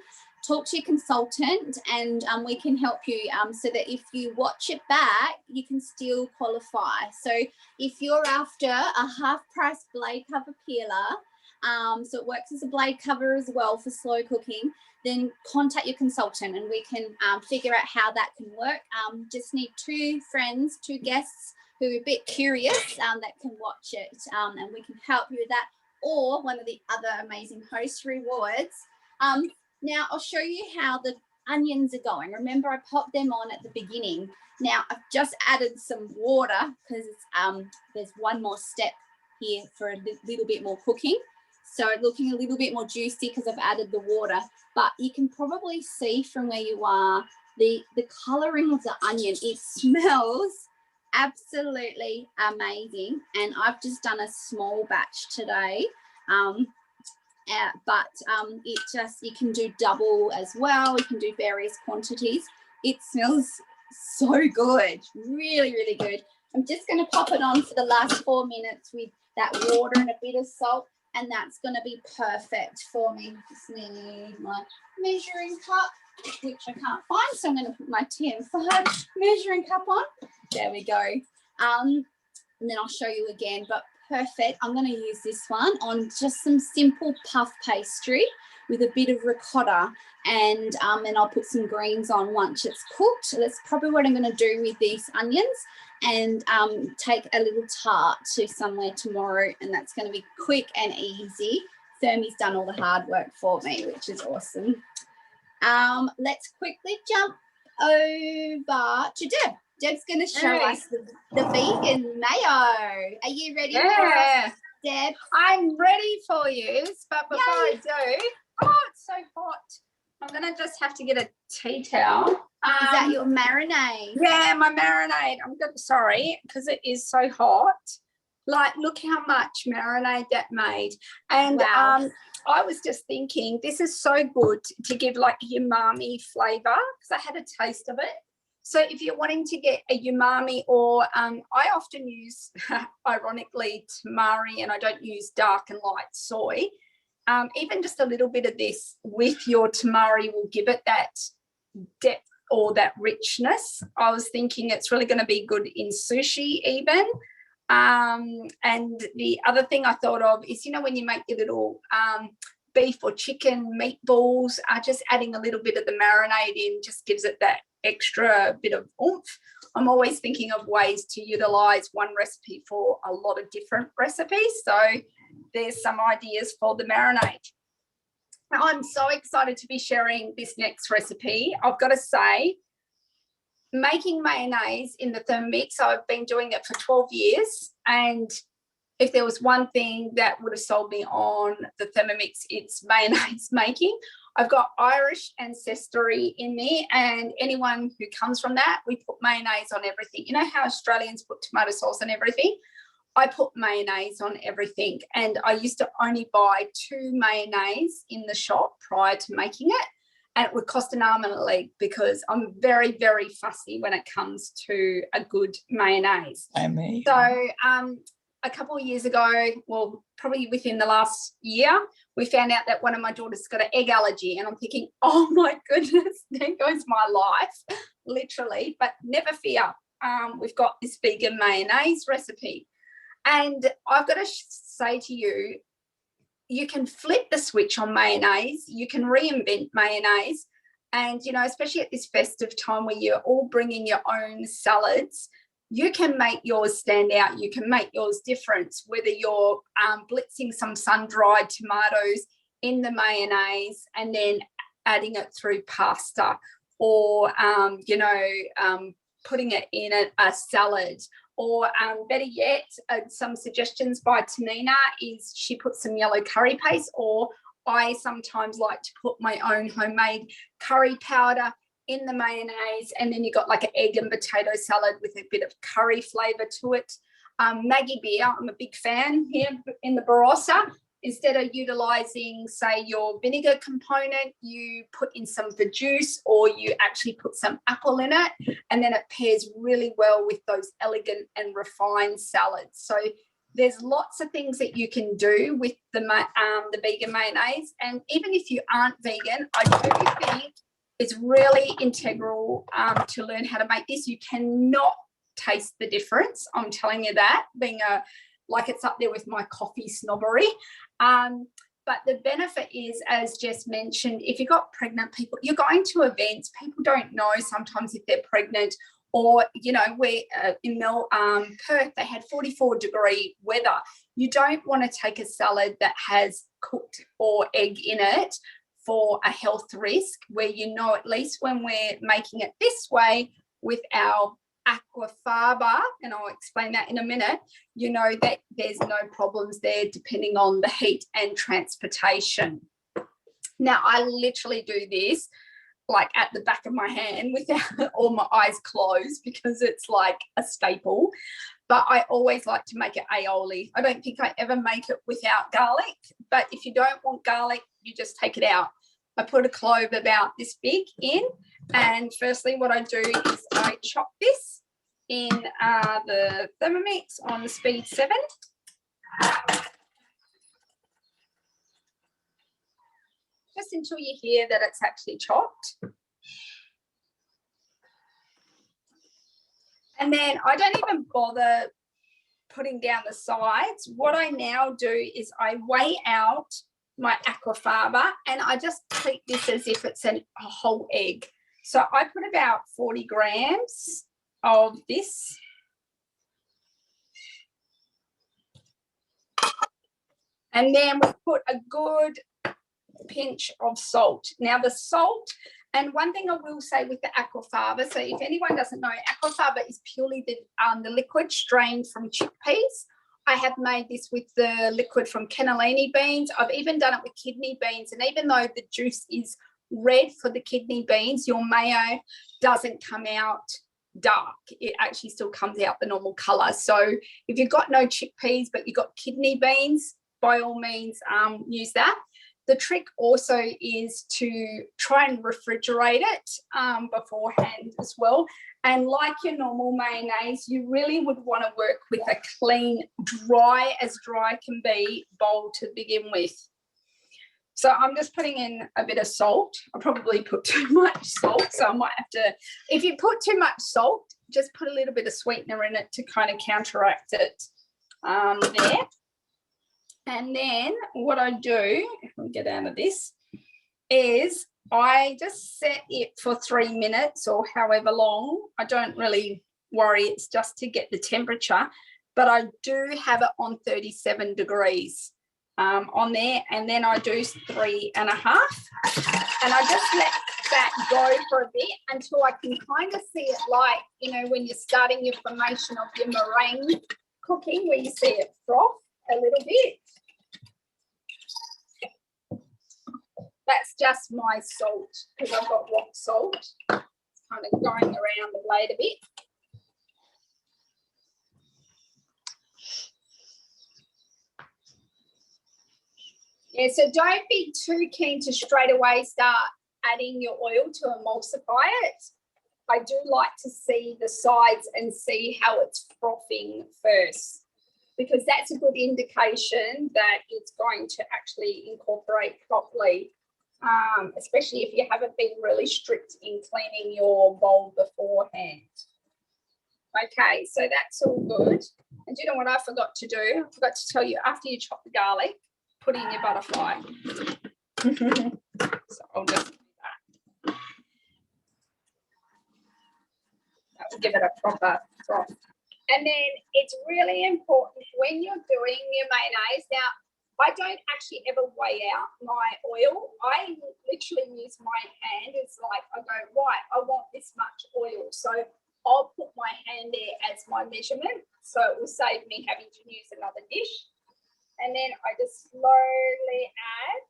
talk to your consultant and we can help you so that if you watch it back, you can still qualify. So if you're after a half-price blade cover peeler, so it works as a blade cover as well for slow cooking, then contact your consultant and we can figure out how that can work. Just need 2 friends, 2 guests who are a bit curious that can watch it and we can help you with that, or one of the other amazing host rewards. Now I'll show you how the onions are going. Remember, I popped them on at the beginning. Now I've just added some water because there's one more step here for a little bit more cooking. So looking a little bit more juicy because I've added the water, but you can probably see from where you are the colouring of the onion. It smells absolutely amazing. And I've just done a small batch today. But it just, you can do double as well. You can do various quantities. It smells so good, really, really good. I'm just going to pop it on for the last 4 minutes with that water and a bit of salt, and that's going to be perfect for me. Just need my measuring cup, which I can't find, so I'm going to put my TM5 measuring cup on. There we go. And then I'll show you again, but perfect. I'm going to use this one on just some simple puff pastry with a bit of ricotta, and I'll put some greens on once it's cooked. So that's probably what I'm going to do with these onions, and take a little tart to somewhere tomorrow, and that's going to be quick and easy. Thermie's done all the hard work for me, which is awesome. Let's quickly jump over to Deb. Deb's going to show us the vegan mayo. Are you ready for us, Deb? I'm ready for you, but before I do, oh, it's so hot. I'm going to just have to get a tea towel. Is that your marinade? Yeah, my marinade. I'm good. Sorry, because it is so hot. Like, look how much marinade that made. And wow. I was just thinking, this is so good to give like umami flavour, because I had a taste of it. So if you're wanting to get a umami, or I often use, ironically, tamari, and I don't use dark and light soy. Even just a little bit of this with your tamari will give it that depth or that richness. I was thinking it's really going to be good in sushi even. And the other thing I thought of is, you know, when you make your little beef or chicken meatballs, just adding a little bit of the marinade in just gives it that extra bit of oomph. I'm always thinking of ways to utilize one recipe for a lot of different recipes. So there's some ideas for the marinade. Now, I'm so excited to be sharing this next recipe. I've got to say, making mayonnaise in the Thermomix, I've been doing it for 12 years. And if there was one thing that would have sold me on the Thermomix, it's mayonnaise making. I've got Irish ancestry in me, and anyone who comes from that, we put mayonnaise on everything. You know how Australians put tomato sauce on everything? I put mayonnaise on everything, and I used to only buy 2 mayonnaise in the shop prior to making it, and it would cost an arm and a leg because I'm very, very fussy when it comes to a good mayonnaise. So a couple of years ago, well, probably within the last year, we found out that one of my daughters got an egg allergy, and I'm thinking, oh my goodness, there goes my life. literally, but never fear. We've got this vegan mayonnaise recipe. And I've got to say to you, you can flip the switch on mayonnaise. You can reinvent mayonnaise. And, you know, especially at this festive time where you're all bringing your own salads, you can make yours stand out. You can make yours different, whether you're blitzing some sun-dried tomatoes in the mayonnaise and then adding it through pasta, or, you know, putting it in a salad, or better yet, some suggestions by Tanina is she puts some yellow curry paste, or I sometimes like to put my own homemade curry powder in the mayonnaise, and then you got like an egg and potato salad with a bit of curry flavour to it. Maggie beer, I'm a big fan here in the Barossa. Instead of utilising, say, your vinegar component, you put in some of the juice, or you actually put some apple in it, and then it pairs really well with those elegant and refined salads. So there's lots of things that you can do with the vegan mayonnaise. And even if you aren't vegan, I do think it's really integral to learn how to make this. You cannot taste the difference. I'm telling you that, being like it's up there with my coffee snobbery. But the benefit is, as Jess mentioned, if you've got pregnant people, you're going to events, people don't know sometimes if they're pregnant, or, you know, we're in Perth, they had 44-degree weather. You don't want to take a salad that has cooked or egg in it for a health risk, where, you know, at least when we're making it this way with our aquafaba, and I'll explain that in a minute, you know that there's no problems there depending on the heat and transportation. Now, I literally do this like at the back of my hand without all my eyes closed, because it's like a staple. But I always like to make it aioli. I don't think I ever make it without garlic, but if you don't want garlic, you just take it out. I put a clove about this big in, and firstly what I do is I chop this in the Thermomix on the speed 7. Just until you hear that it's actually chopped. And then I don't even bother putting down the sides. What I now do is I weigh out my aquafaba, and I just treat this as if it's a whole egg. So I put about 40 grams of this. And then we put a good pinch of salt. Now the salt, and one thing I will say with the aquafaba, so if anyone doesn't know, aquafaba is purely the liquid strained from chickpeas. I have made this with the liquid from cannellini beans. I've even done it with kidney beans, and even though the juice is red for the kidney beans, your mayo doesn't come out dark. It actually still comes out the normal colour. So if you've got no chickpeas but you've got kidney beans, by all means use that. The trick also is to try and refrigerate it beforehand as well. And like your normal mayonnaise, you really would want to work with a clean, dry as dry can be bowl to begin with. So I'm just putting in a bit of salt. I probably put too much salt, so I might have to, if you put too much salt, just put a little bit of sweetener in it to kind of counteract it there. And then what I do, if we get out of this, is I just set it for 3 minutes or however long. I don't really worry, it's just to get the temperature, but I do have it on 37 degrees on there, and then I do 3.5, and I just let that go for a bit until I can kind of see it, like, you know, when you're starting your formation of your meringue cooking, where you see it froth a little bit. That's just my salt, because I've got rock salt. It's kind of going around the blade a bit. Yeah, so don't be too keen to straight away start adding your oil to emulsify it. I do like to see the sides and see how it's frothing first, because that's a good indication that it's going to actually incorporate properly. especially if you haven't been really strict in cleaning your bowl beforehand. Okay, so that's all good. And do you know what I forgot to do? I forgot to tell you, after you chop the garlic, put in your butterfly. So I'll just do that. That will give it a proper froth. And then it's really important when you're doing your mayonnaise. Now, I don't actually ever weigh out my oil. I literally use my hand. It's like I go, right, I want this much oil. So I'll put my hand there as my measurement. So it will save me having to use another dish. And then I just slowly add.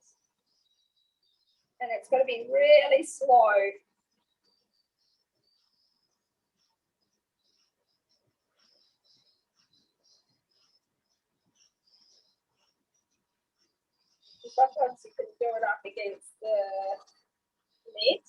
And it's got to be really slow. Sometimes you can do it up against the lid.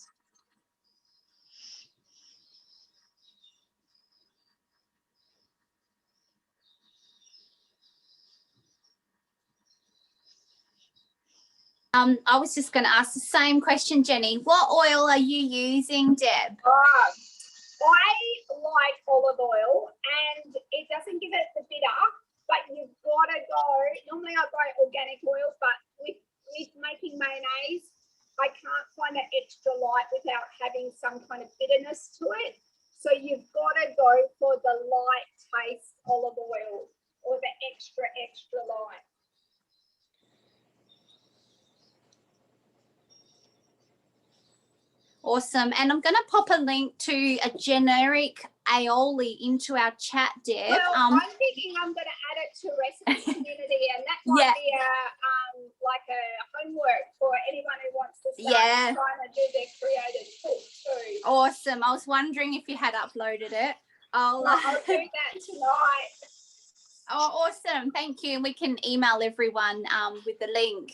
I was just going to ask the same question, Jenny. What oil are you using, Deb? I like olive oil, and it doesn't give it the bitter, but you've got to go. Normally I buy organic oils, but with making mayonnaise, I can't find it extra light without having some kind of bitterness to it. So you've got to go for the light taste olive oil, or the extra light. Awesome. And I'm going to pop a link to a generic aioli into our chat, Deb. Well, I'm thinking I'm going to add it to Recipe Community, and that might be like a homework for anyone who wants to start trying to do their creative cook too. Awesome. I was wondering if you had uploaded it. I'll do that tonight. Oh, awesome. Thank you. And we can email everyone with the link.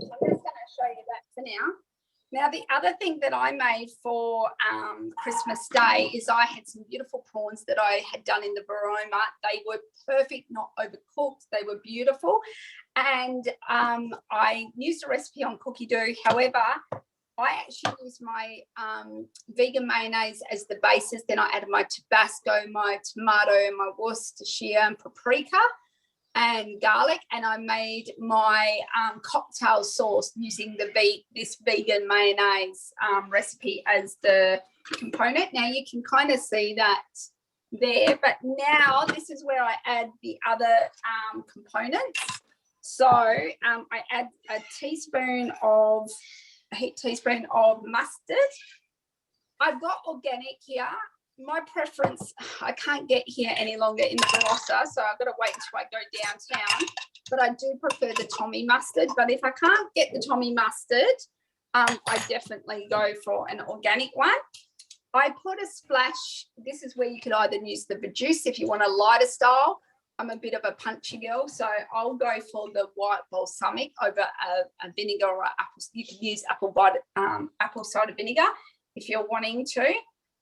I'm just going to show you that for now. Now, the other thing that I made for Christmas Day is I had some beautiful prawns that I had done in the Baroma. They were perfect, not overcooked. They were beautiful. And I used a recipe on Cookie Dough. However, I actually used my vegan mayonnaise as the basis. Then I added my Tabasco, my tomato, my Worcestershire and paprika and garlic, and I made my cocktail sauce using this vegan mayonnaise recipe as the component. Now you can kind of see that there, but now this is where I add the other components. So I add a heaped teaspoon of mustard. I've got organic here. My preference, I can't get here any longer in Barossa, so I've got to wait until I go downtown. But I do prefer the Tommy mustard. But if I can't get the Tommy mustard, I definitely go for an organic one. I put a splash. This is where you could either use the Verjuice if you want a lighter style. I'm a bit of a punchy girl, so I'll go for the white balsamic over a vinegar or apple. You can use apple cider vinegar if you're wanting to.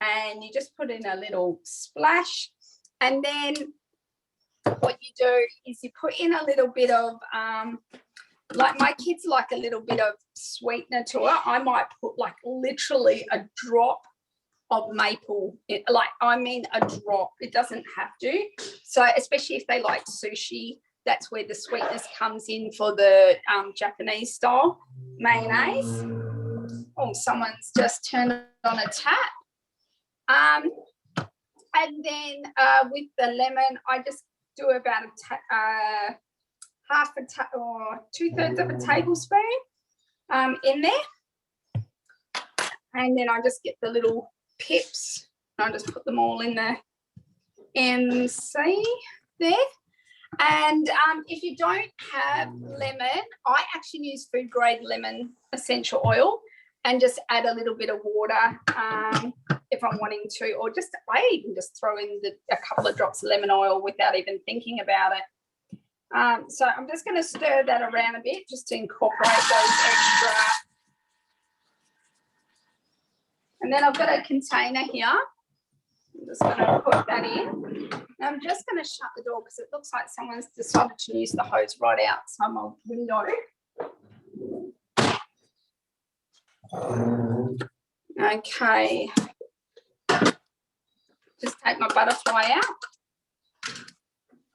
And you just put in a little splash, and then what you do is you put in a little bit of like my kids like a little bit of sweetener to it. I might put like literally a drop of maple, like I mean a drop. It doesn't have to. So especially if they like sushi, that's where the sweetness comes in for the Japanese style mayonnaise. Oh, someone's just turned on a tap. And then with the lemon, I just do about half or 2/3 of a tablespoon in there. And then I just get the little pips. I just put them all in the MC there. And if you don't have lemon, I actually use food grade lemon essential oil and just add a little bit of water if I'm wanting to, or just I even just throw in a couple of drops of lemon oil without even thinking about it. So I'm just going to stir that around a bit just to incorporate those extra And then I've got a container here. I'm just going to put that in. And I'm just going to shut the door because it looks like someone's decided to use the hose right outside my window. Okay. Just take my butterfly out.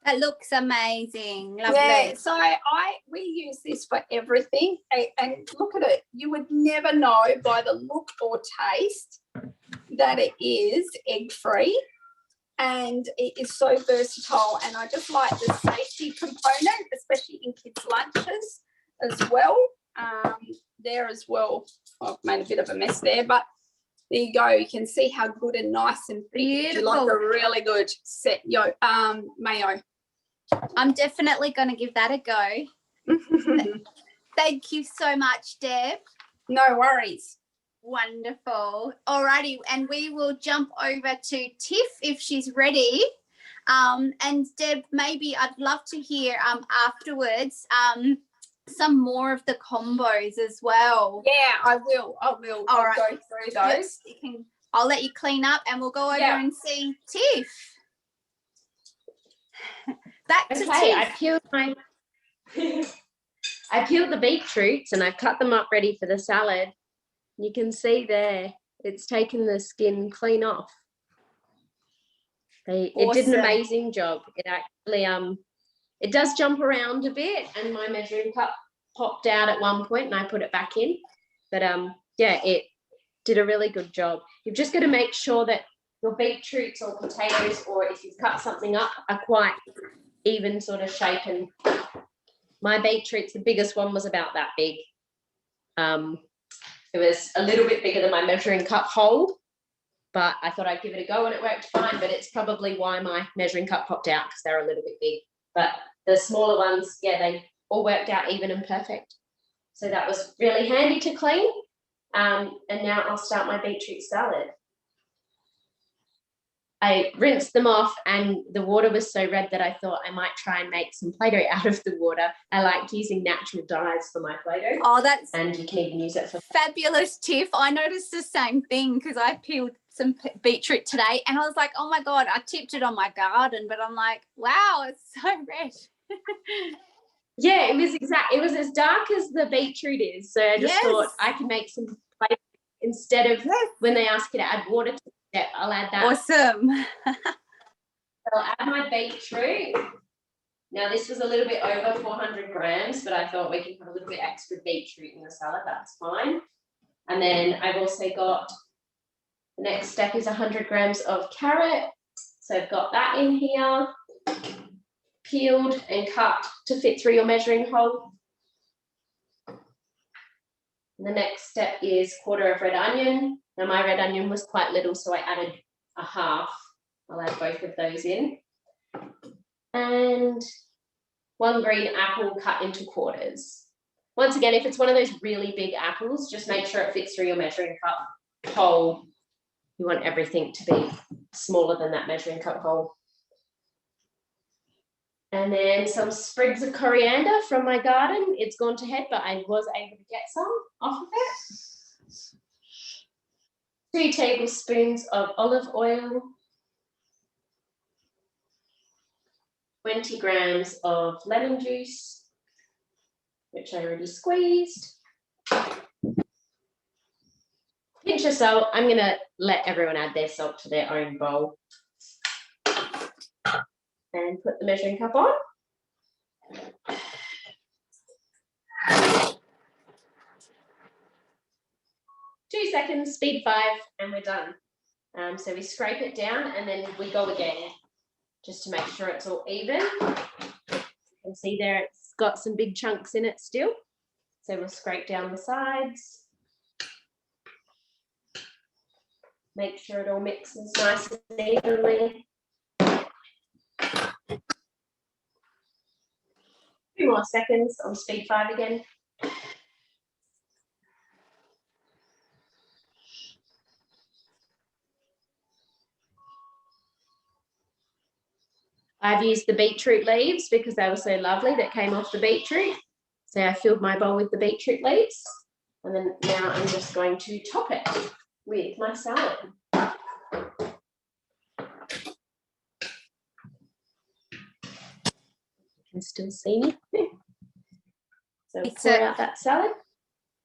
That looks amazing. Lovely. Yeah, so we use this for everything. And look at it. You would never know by the look or taste that it is egg-free. And it is so versatile. And I just like the safety component, especially in kids' lunches as well. There as well. I've made a bit of a mess there, but there you go. You can see how good and nice and beautiful. Like a really good set mayo. I'm definitely going to give that a go. Thank you so much, Deb. No worries. Wonderful. Alrighty, and we will jump over to Tiff if she's ready. And Deb, maybe I'd love to hear afterwards some more of the combos as well. Yeah, I will. I'll right. go through those. Yes, I'll let you clean up and we'll go over and see Tiff. Back to Tiff. I peeled the beetroots and I cut them up ready for the salad. You can see there, it's taken the skin clean off. It did an amazing job. It actually it does jump around a bit, and my measuring cup popped out at one point and I put it back in. But yeah, it did a really good job. You've just got to make sure that your beetroots or potatoes, or if you've cut something up, are quite even sort of shape. And my beetroots, the biggest one was about that big. It was a little bit bigger than my measuring cup hole, but I thought I'd give it a go and it worked fine. But it's probably why my measuring cup popped out, because they're a little bit big. But the smaller ones, yeah, they all worked out even and perfect. So that was really handy to clean. And now I'll start my beetroot salad. I rinsed them off and the water was so red that I thought I might try and make some Play-Doh out of the water. I like using natural dyes for my Play-Doh. Oh, that's and you can even use it for fabulous, Tiff. I noticed the same thing because I peeled some beetroot today and I was like, oh my God, I tipped it on my garden, but I'm like, wow, it's so red. Yeah, it was as dark as the beetroot is. So I just thought I could make some Play-Doh instead of when they ask you to add water to it, I'll add that. Awesome. I'll add my beetroot. Now this was a little bit over 400 grams, but I thought we can have a little bit extra beetroot in the salad, that's fine. And then I've also got, the next step is 100 grams of carrot. So I've got that in here, peeled and cut to fit through your measuring hole. And the next step is 1/4 of red onion. Now my red onion was quite little, so I added a half. I'll add both of those in. And 1 green apple cut into quarters. Once again, if it's one of those really big apples, just make sure it fits through your measuring cup hole. You want everything to be smaller than that measuring cup hole. And then some sprigs of coriander from my garden. It's gone to head, but I was able to get some off of it. 2 tablespoons of olive oil. 20 grams of lemon juice, which I already squeezed. Pinch of salt. I'm going to let everyone add their salt to their own bowl. And put the measuring cup on. 2 seconds, speed 5, and we're done. So we scrape it down and then we go again, just to make sure it's all even. You can see there it's got some big chunks in it still. So we'll scrape down the sides. Make sure it all mixes nice and evenly. 2 more seconds on speed 5 again. I've used the beetroot leaves because they were so lovely that came off the beetroot. So I filled my bowl with the beetroot leaves. And then now I'm just going to top it. with my salad. You can still see me. So It's pour a- out that salad.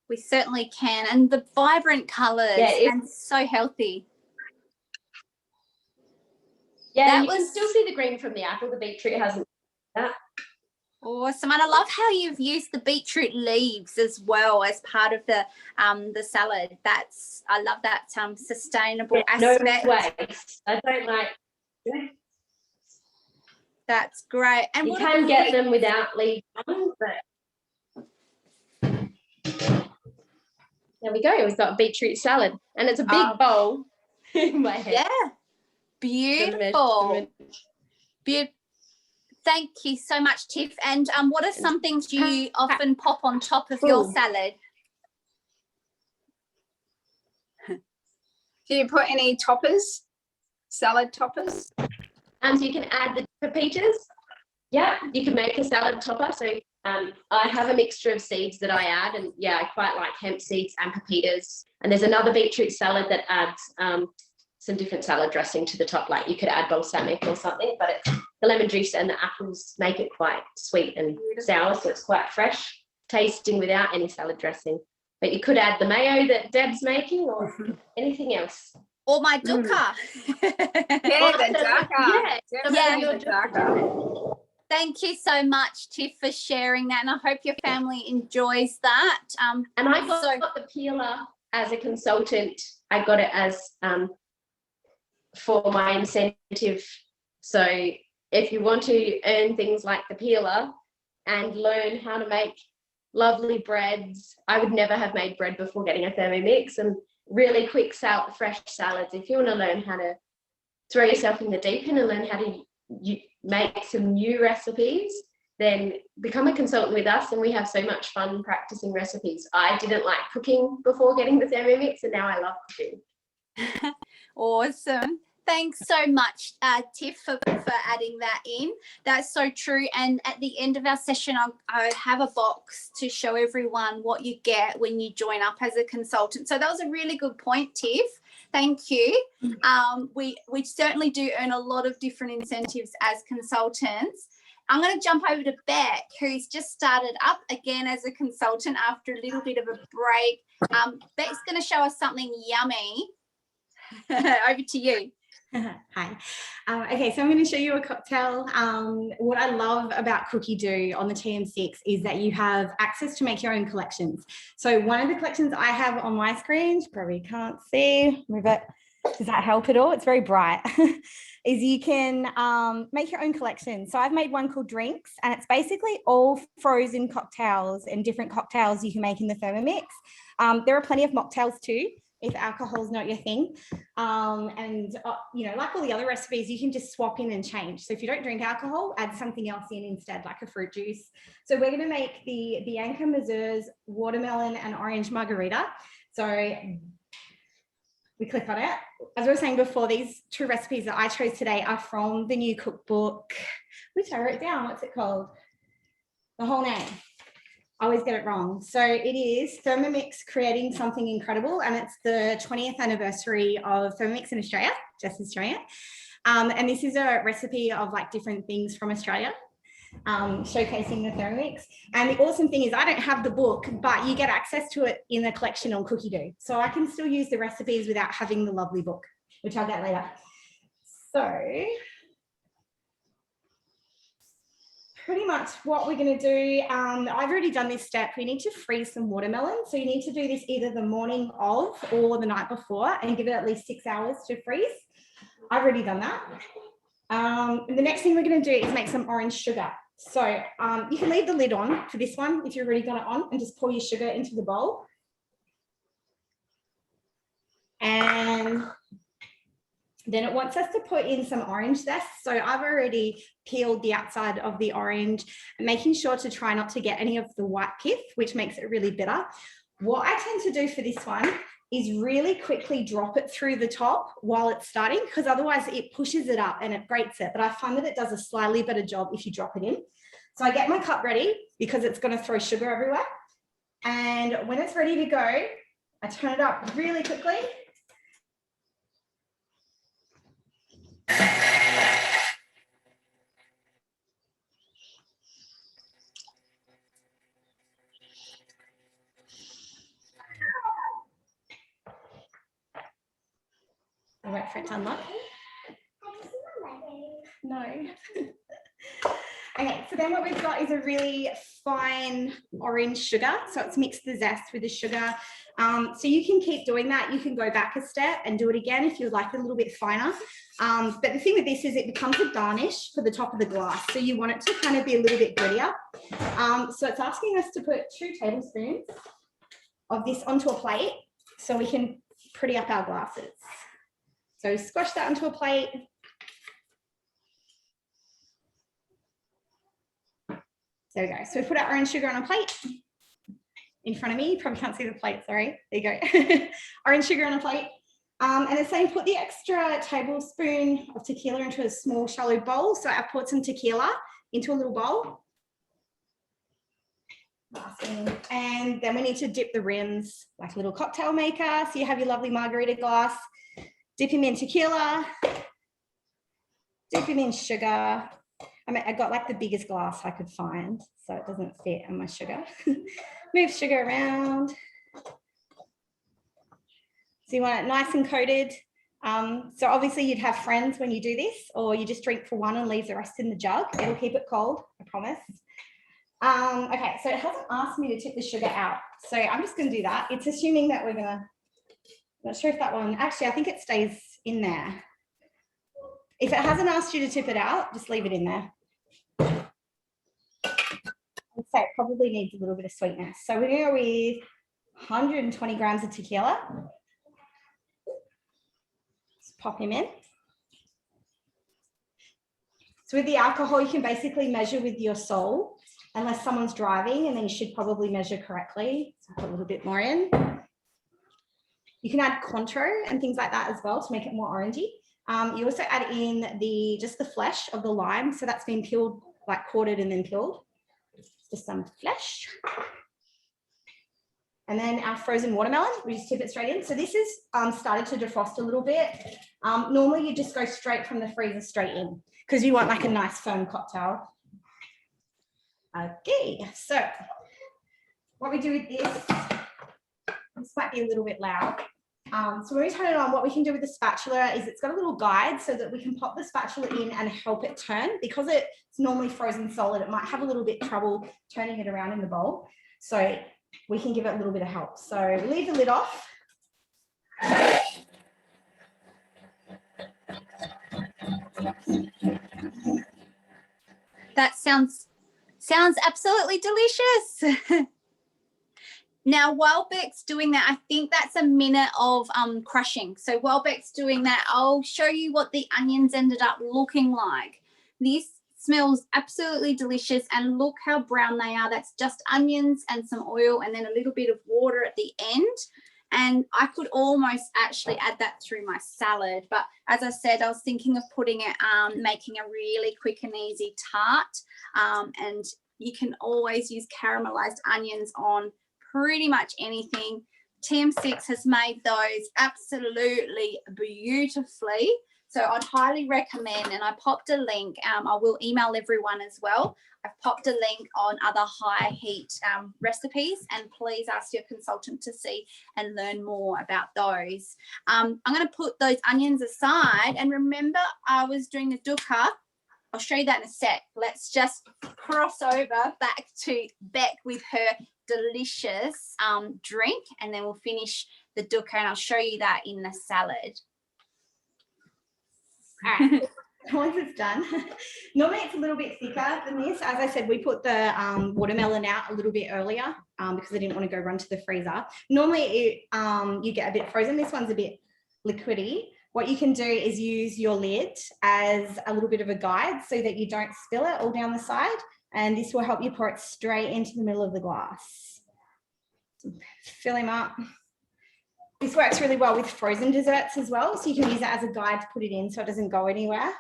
We certainly can. And the vibrant colours Yeah, and so healthy. Yeah, That you can was- still see the green from the apple. The beetroot hasn't. Awesome. And I love how you've used the beetroot leaves as well as part of the salad. I love that sustainable No aspect. waste. I don't like. That's great. And You what can about get them without leaves on, but there we go. We've got beetroot salad, and it's a big bowl in my head. Yeah. Beautiful. Thank you so much, Tiff. And what are some things you often pop on top of your Cool. salad? Do you put any toppers? Salad toppers? So you can add the pepitas. Yeah, you can make a salad topper. So I have a mixture of seeds that I add, and yeah, I quite like hemp seeds and pepitas. And there's another beetroot salad that adds some different salad dressing to the top. Like you could add balsamic or something, but it's the lemon juice and the apples make it quite sweet and sour, so it's quite fresh tasting without any salad dressing. But you could add the mayo that Deb's making or anything else. Or my dukkha. Yeah, the darker. Yeah, Definitely the darker. Thank you so much, Tiff, for sharing that. And I hope your family enjoys that. And I got So- the peeler as a consultant. I got it as for my incentive. So if you want to earn things like the peeler and learn how to make lovely breads, I would never have made bread before getting a Thermomix, and really quick fresh salads. If you want to learn how to throw yourself in the deep end and learn how to make some new recipes, then become a consultant with us, and we have so much fun practicing recipes. I didn't like cooking before getting the Thermomix, and now I love cooking. Awesome. Thanks so much, Tiff, for adding that in. That's so true. And at the end of our session, I have a box to show everyone what you get when you join up as a consultant. So that was a really good point, Tiff. Thank you. We certainly do earn a lot of different incentives as consultants. I'm going to jump over to Beck, who's just started up again as a consultant after a little bit of a break. Beck's going to show us something yummy. Over to you. Hi. Okay, so I'm going to show you a cocktail. What I love about Cookie Do on the TM6 is that you have access to make your own collections. So one of the collections I have on my screen, you probably can't see, move it. Does that help at all? It's very bright. Is you can make your own collection. So I've made one called Drinks, and it's basically all frozen cocktails and different cocktails you can make in the Thermomix. There are plenty of mocktails too, if alcohol's not your thing. You know, like all the other recipes, you can just swap in and change. So if you don't drink alcohol, add something else in instead, like a fruit juice. So we're going to make the Bianca Mazur's watermelon and orange margarita. So we click on it. As I was saying before, these two recipes that I chose today are from the new cookbook, which I wrote down. What's it called? The whole name. I always get it wrong. So it is Thermomix Creating Something Incredible, and it's the 20th anniversary of Thermomix in Australia, just Australia. And this is a recipe of like different things from Australia, showcasing the Thermomix. And the awesome thing is I don't have the book, but you get access to it in the collection on Cookie Do. So I can still use the recipes without having the lovely book, which I'll get later. So pretty much what we're going to do, I've already done this step. We need to freeze some watermelon. So you need to do this either the morning of or the night before and give it at least 6 hours to freeze. I've already done that. And the next thing we're going to do is make some orange sugar. So you can leave the lid on for this one if you've already got it on, and just pour your sugar into the bowl. And then it wants us to put in some orange zest. So I've already peeled the outside of the orange, making sure to try not to get any of the white pith, which makes it really bitter. What I tend to do for this one is really quickly drop it through the top while it's starting, because otherwise it pushes it up and it grates it. But I find that it does a slightly better job if you drop it in. So I get my cup ready because it's going to throw sugar everywhere. And when it's ready to go, I turn it up really quickly I'll wait for it to unlock. No. Okay, so then what we've got is a really fine orange sugar. So it's mixed the zest with the sugar. So you can keep doing that. You can go back a step and do it again if you'd like a little bit finer. But the thing with this is it becomes a garnish for the top of the glass. So you want it to kind of be a little bit grittier. So it's asking us to put 2 tablespoons of this onto a plate so we can pretty up our glasses. So squash that onto a plate. There we go. So we put our orange sugar on a plate in front of me. You probably can't see the plate, sorry. There you go. Orange sugar on a plate. And it's saying put the extra tablespoon of tequila into a small shallow bowl. So I've poured some tequila into a little bowl. And then we need to dip the rims like a little cocktail maker. So you have your lovely margarita glass. Dip him in tequila, dip him in sugar. I got like the biggest glass I could find, so it doesn't fit on my sugar. Move sugar around. So you want it nice and coated. So obviously you'd have friends when you do this, or you just drink for one and leave the rest in the jug. It'll keep it cold, I promise. Okay, so it hasn't asked me to tip the sugar out. So I'm just gonna do that. It's assuming that we're gonna, not sure if that one, actually, I think it stays in there. If it hasn't asked you to tip it out, just leave it in there. I'd say it probably needs a little bit of sweetness. So we're going to go with 120 grams of tequila. Just pop him in. So with the alcohol, you can basically measure with your soul, unless someone's driving, and then you should probably measure correctly. So put a little bit more in. You can add Cointreau and things like that as well to make it more orangey. You also add in just the flesh of the lime. So that's been peeled, like quartered and then peeled. Just some flesh. And then our frozen watermelon, we just tip it straight in. So this is started to defrost a little bit. Normally you just go straight from the freezer straight in because you want like a nice firm cocktail. Okay, so what we do with this might be a little bit loud. So when we turn it on, what we can do with the spatula is it's got a little guide so that we can pop the spatula in and help it turn. Because it's normally frozen solid, it might have a little bit trouble turning it around in the bowl. So we can give it a little bit of help. So we leave the lid off. That sounds absolutely delicious. Now, while Beck's doing that, I think that's a minute of crushing. So while Beck's doing that, I'll show you what the onions ended up looking like. This smells absolutely delicious, and look how brown they are. That's just onions and some oil and then a little bit of water at the end. And I could almost actually add that through my salad. But as I said, I was thinking of putting it, making a really quick and easy tart. And you can always use caramelized onions on pretty much anything. TM6 has made those absolutely beautifully. So I'd highly recommend, and I popped a link. I will email everyone as well. I've popped a link on other high heat recipes, and please ask your consultant to see and learn more about those. I'm going to put those onions aside, and remember I was doing the dukkha. I'll show you that in a sec. Let's just cross over back to Beck with her delicious drink, and then we'll finish the dukkha, and I'll show you that in the salad. All right. Once it's done, normally it's a little bit thicker than this. As I said, we put the watermelon out a little bit earlier because I didn't want to go run to the freezer. Normally you get a bit frozen. This one's a bit liquidy. What you can do is use your lid as a little bit of a guide so that you don't spill it all down the side, and this will help you pour it straight into the middle of the glass. Fill him up. This works really well with frozen desserts as well, so you can use it as a guide to put it in so it doesn't go anywhere.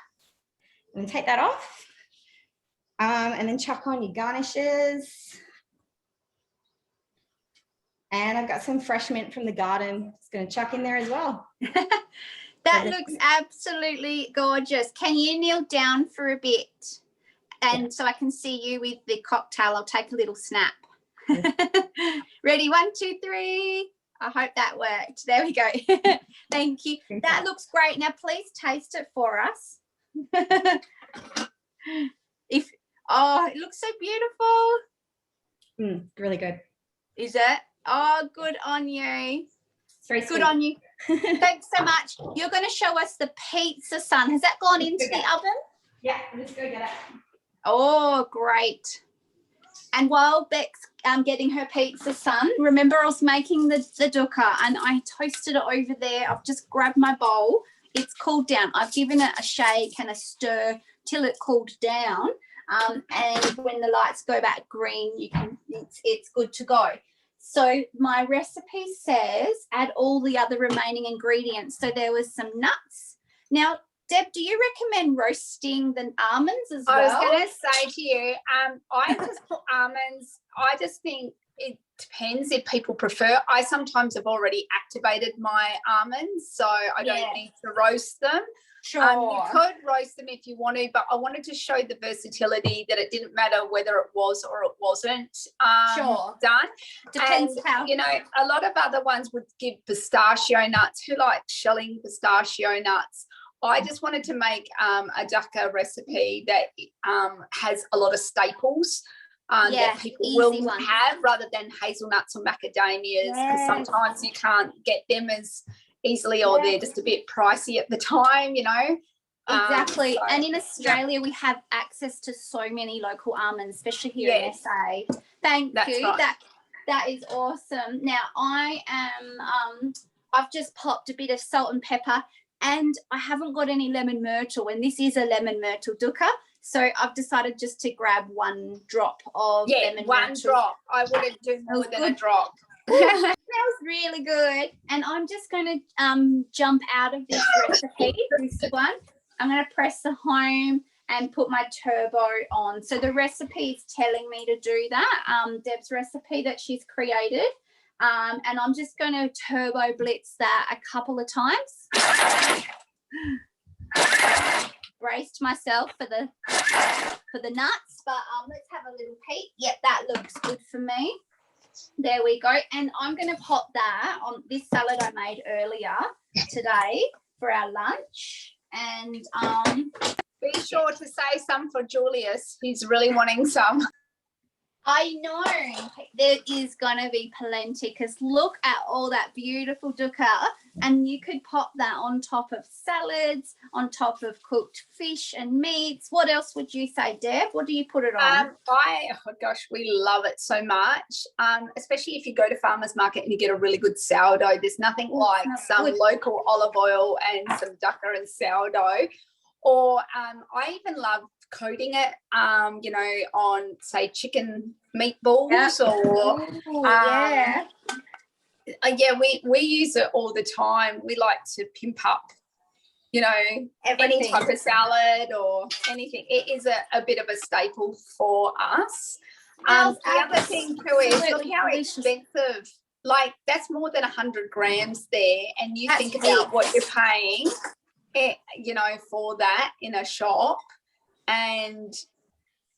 And then take that off, and then chuck on your garnishes. And I've got some fresh mint from the garden. Just going to chuck in there as well. That looks absolutely gorgeous. Can you kneel down for a bit? And so I can see you with the cocktail. I'll take a little snap. Ready? 1, 2, 3. I hope that worked. There we go. Thank you. That looks great. Now, please taste it for us. It looks so beautiful. Really good. Is it? Oh, good on you. It's very Good sweet. on you. Thanks so much. You're going to show us the pizza sun. Has that gone into the oven? Yeah, let's go get it. Oh, great. And while Beck's getting her pizza sun, remember I was making the dukkha and I toasted it over there. I've just grabbed my bowl. It's cooled down. I've given it a shake and a stir till it cooled down. And when the lights go back green, it's good to go. So my recipe says add all the other remaining ingredients. So there was some nuts. Now, Deb, do you recommend roasting the almonds as well? I was going to say to you, I just put almonds. I just think it depends if people prefer. I sometimes have already activated my almonds, so I don't need to roast them. Sure. You could roast them if you want to, but I wanted to show the versatility that it didn't matter whether it was or it wasn't done. Depends and, how. You know, a lot of other ones would give pistachio nuts. Who like shelling pistachio nuts? I just wanted to make a dukkha recipe that has a lot of staples that people will have rather than hazelnuts or macadamias, because sometimes you can't get them as easily or they're just a bit pricey at the time, you know. Exactly. And in Australia, we have access to so many local almonds, especially here in SA. Thank you. Right. That is awesome. Now, I am, I've just popped a bit of salt and pepper, and I haven't got any lemon myrtle, and this is a lemon myrtle dukkha. So I've decided just to grab 1 drop of lemon myrtle. 1 drop. I wouldn't do more than a drop. That was really good. And I'm just going to jump out of this recipe, this one. I'm going to press the home and put my turbo on. So the recipe is telling me to do that, Deb's recipe that she's created. And I'm just going to turbo blitz that a couple of times. Braced myself for the nuts, but let's have a little peek. Yep, that looks good for me. There we go. And I'm going to pop that on this salad I made earlier today for our lunch. And be sure to say some for Julius. He's really wanting some. I know there is going to be plenty, because look at all that beautiful dukkha, and you could pop that on top of salads, on top of cooked fish and meats. What else would you say, Deb? What do you put it on? We love it so much, especially if you go to farmer's market and you get a really good sourdough. There's nothing like some local olive oil and some dukkha and sourdough. Or I even love coating it, on, say, chicken meatballs or we use it all the time. We like to pimp up, any type of salad or anything. It is a bit of a staple for us. The other thing too is look how expensive. Like, that's more than 100 grams there, and you think about what you're paying, for that in a shop. And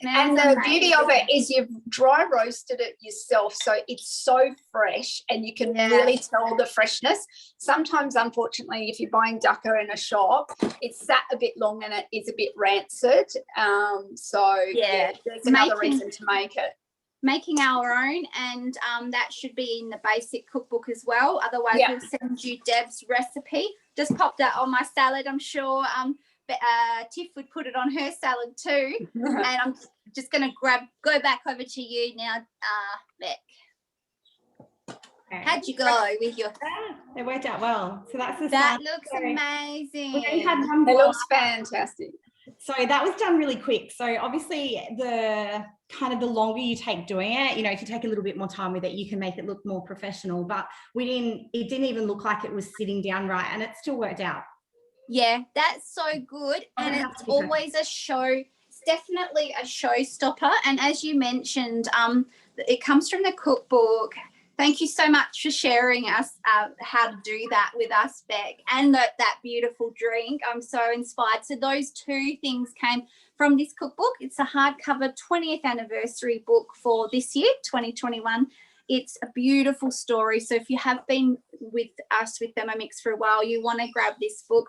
the beauty of it is you've dry roasted it yourself, so it's so fresh and you can really tell the freshness. Sometimes, unfortunately, if you're buying dukkha in a shop, it's sat a bit long and it is a bit rancid. There's another reason to make it. Making our own, and that should be in the basic cookbook as well. Otherwise, we'll send you Deb's recipe. Just pop that on my salad. I'm sure Tiff would put it on her salad too. And I'm just going to go back over to you now, Beck. Okay. How'd you go with your? It worked out well. So that's the that looks amazing. We only had one. It looks fantastic. So that was done really quick. So obviously the longer you take doing it, if you take a little bit more time with it, you can make it look more professional. But it didn't even look like it was sitting down right, and it still worked out. Yeah, that's so good. And it's always a show. It's definitely a showstopper. And as you mentioned, it comes from the cookbook. Thank you so much for sharing us how to do that with us, Beck, and that beautiful drink. I'm so inspired. So those two things came from this cookbook. It's a hardcover 20th anniversary book for this year, 2021. It's a beautiful story. So if you have been with us with Thermomix for a while, you want to grab this book.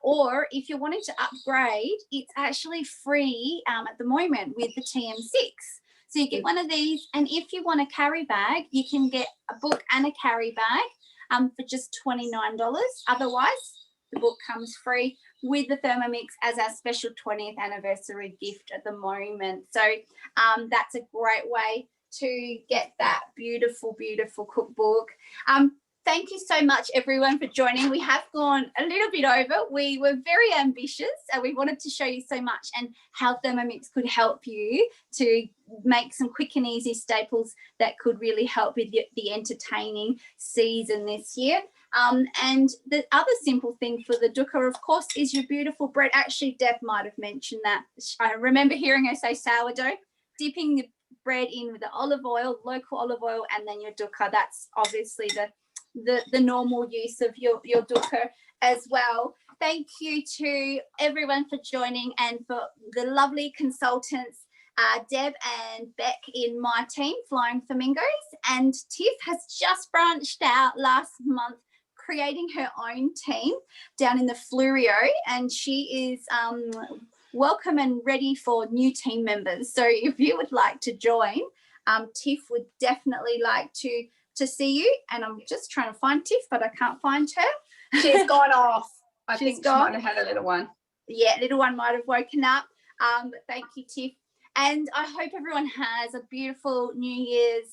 Or if you're wanting to upgrade, it's actually free at the moment with the TM6. So you get one of these, and if you want a carry bag, you can get a book and a carry bag for just $29. Otherwise, the book comes free with the Thermomix as our special 20th anniversary gift at the moment. So that's a great way to get that beautiful, beautiful cookbook. Thank you so much, everyone, for joining. We have gone a little bit over. We were very ambitious and we wanted to show you so much and how Thermomix could help you to make some quick and easy staples that could really help with the entertaining season this year. And the other simple thing for the dukkha, of course, is your beautiful bread. Actually, Deb might have mentioned that. I remember hearing her say sourdough, dipping the bread in with the olive oil, local olive oil, and then your dukkha. That's obviously the normal use of your dukkha as well. Thank you to everyone for joining and for the lovely consultants, Deb and Beck in my team, Flying Flamingos. And Tiff has just branched out last month, creating her own team down in the Flurio, and she is welcome and ready for new team members. So if you would like to join, Tiff would definitely like to see you. And I'm just trying to find Tiff, but I can't find her. She's gone off. I She's think gone. she might have had a little one. Yeah, little one might have woken up. But thank you, Tiff. And I hope everyone has a beautiful New Year's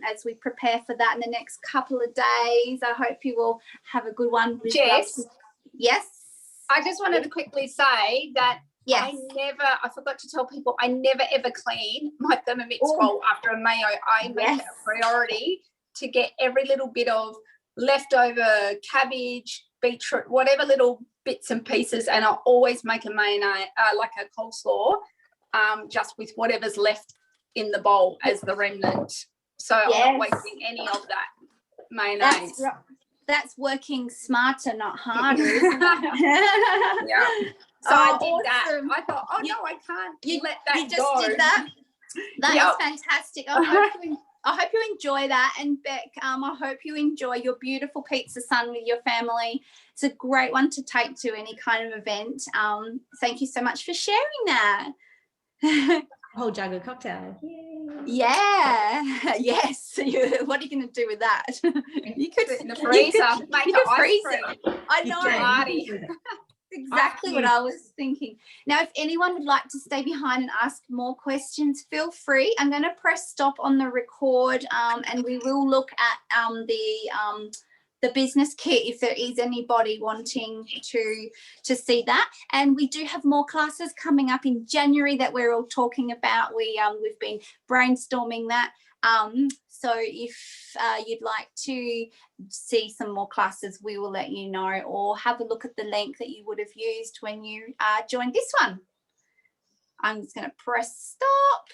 as we prepare for that in the next couple of days. I hope you will have a good one. Jess? Yes? I just wanted to quickly say that Yes. I forgot to tell people, I never ever clean my Thermomix bowl after a mayo. I make it a priority to get every little bit of leftover cabbage, beetroot, whatever little bits and pieces, and I always make a mayonnaise, like a coleslaw, just with whatever's left in the bowl as the remnant. So I'm not wasting any of that mayonnaise. That's working smarter, not harder, isn't it? Yeah. So I did that. I thought, no, I can't let that go. You just did that? That is fantastic. I hope you enjoy that. And Beck, I hope you enjoy your beautiful pizza sun with your family. It's a great one to take to any kind of event. Thank you so much for sharing that. Whole jug of cocktail. Yeah. Yes. What are you going to do with that? You could put it in the freezer. Make it ice cream. I know. Exactly what I was thinking. Now, if anyone would like to stay behind and ask more questions, feel free. I'm going to press stop on the record, and we will look at the business kit if there is anybody wanting to see that. And we do have more classes coming up in January that we're all talking about. We've been brainstorming that. So if you'd like to see some more classes, we will let you know, or have a look at the link that you would have used when you joined this one. I'm just going to press stop.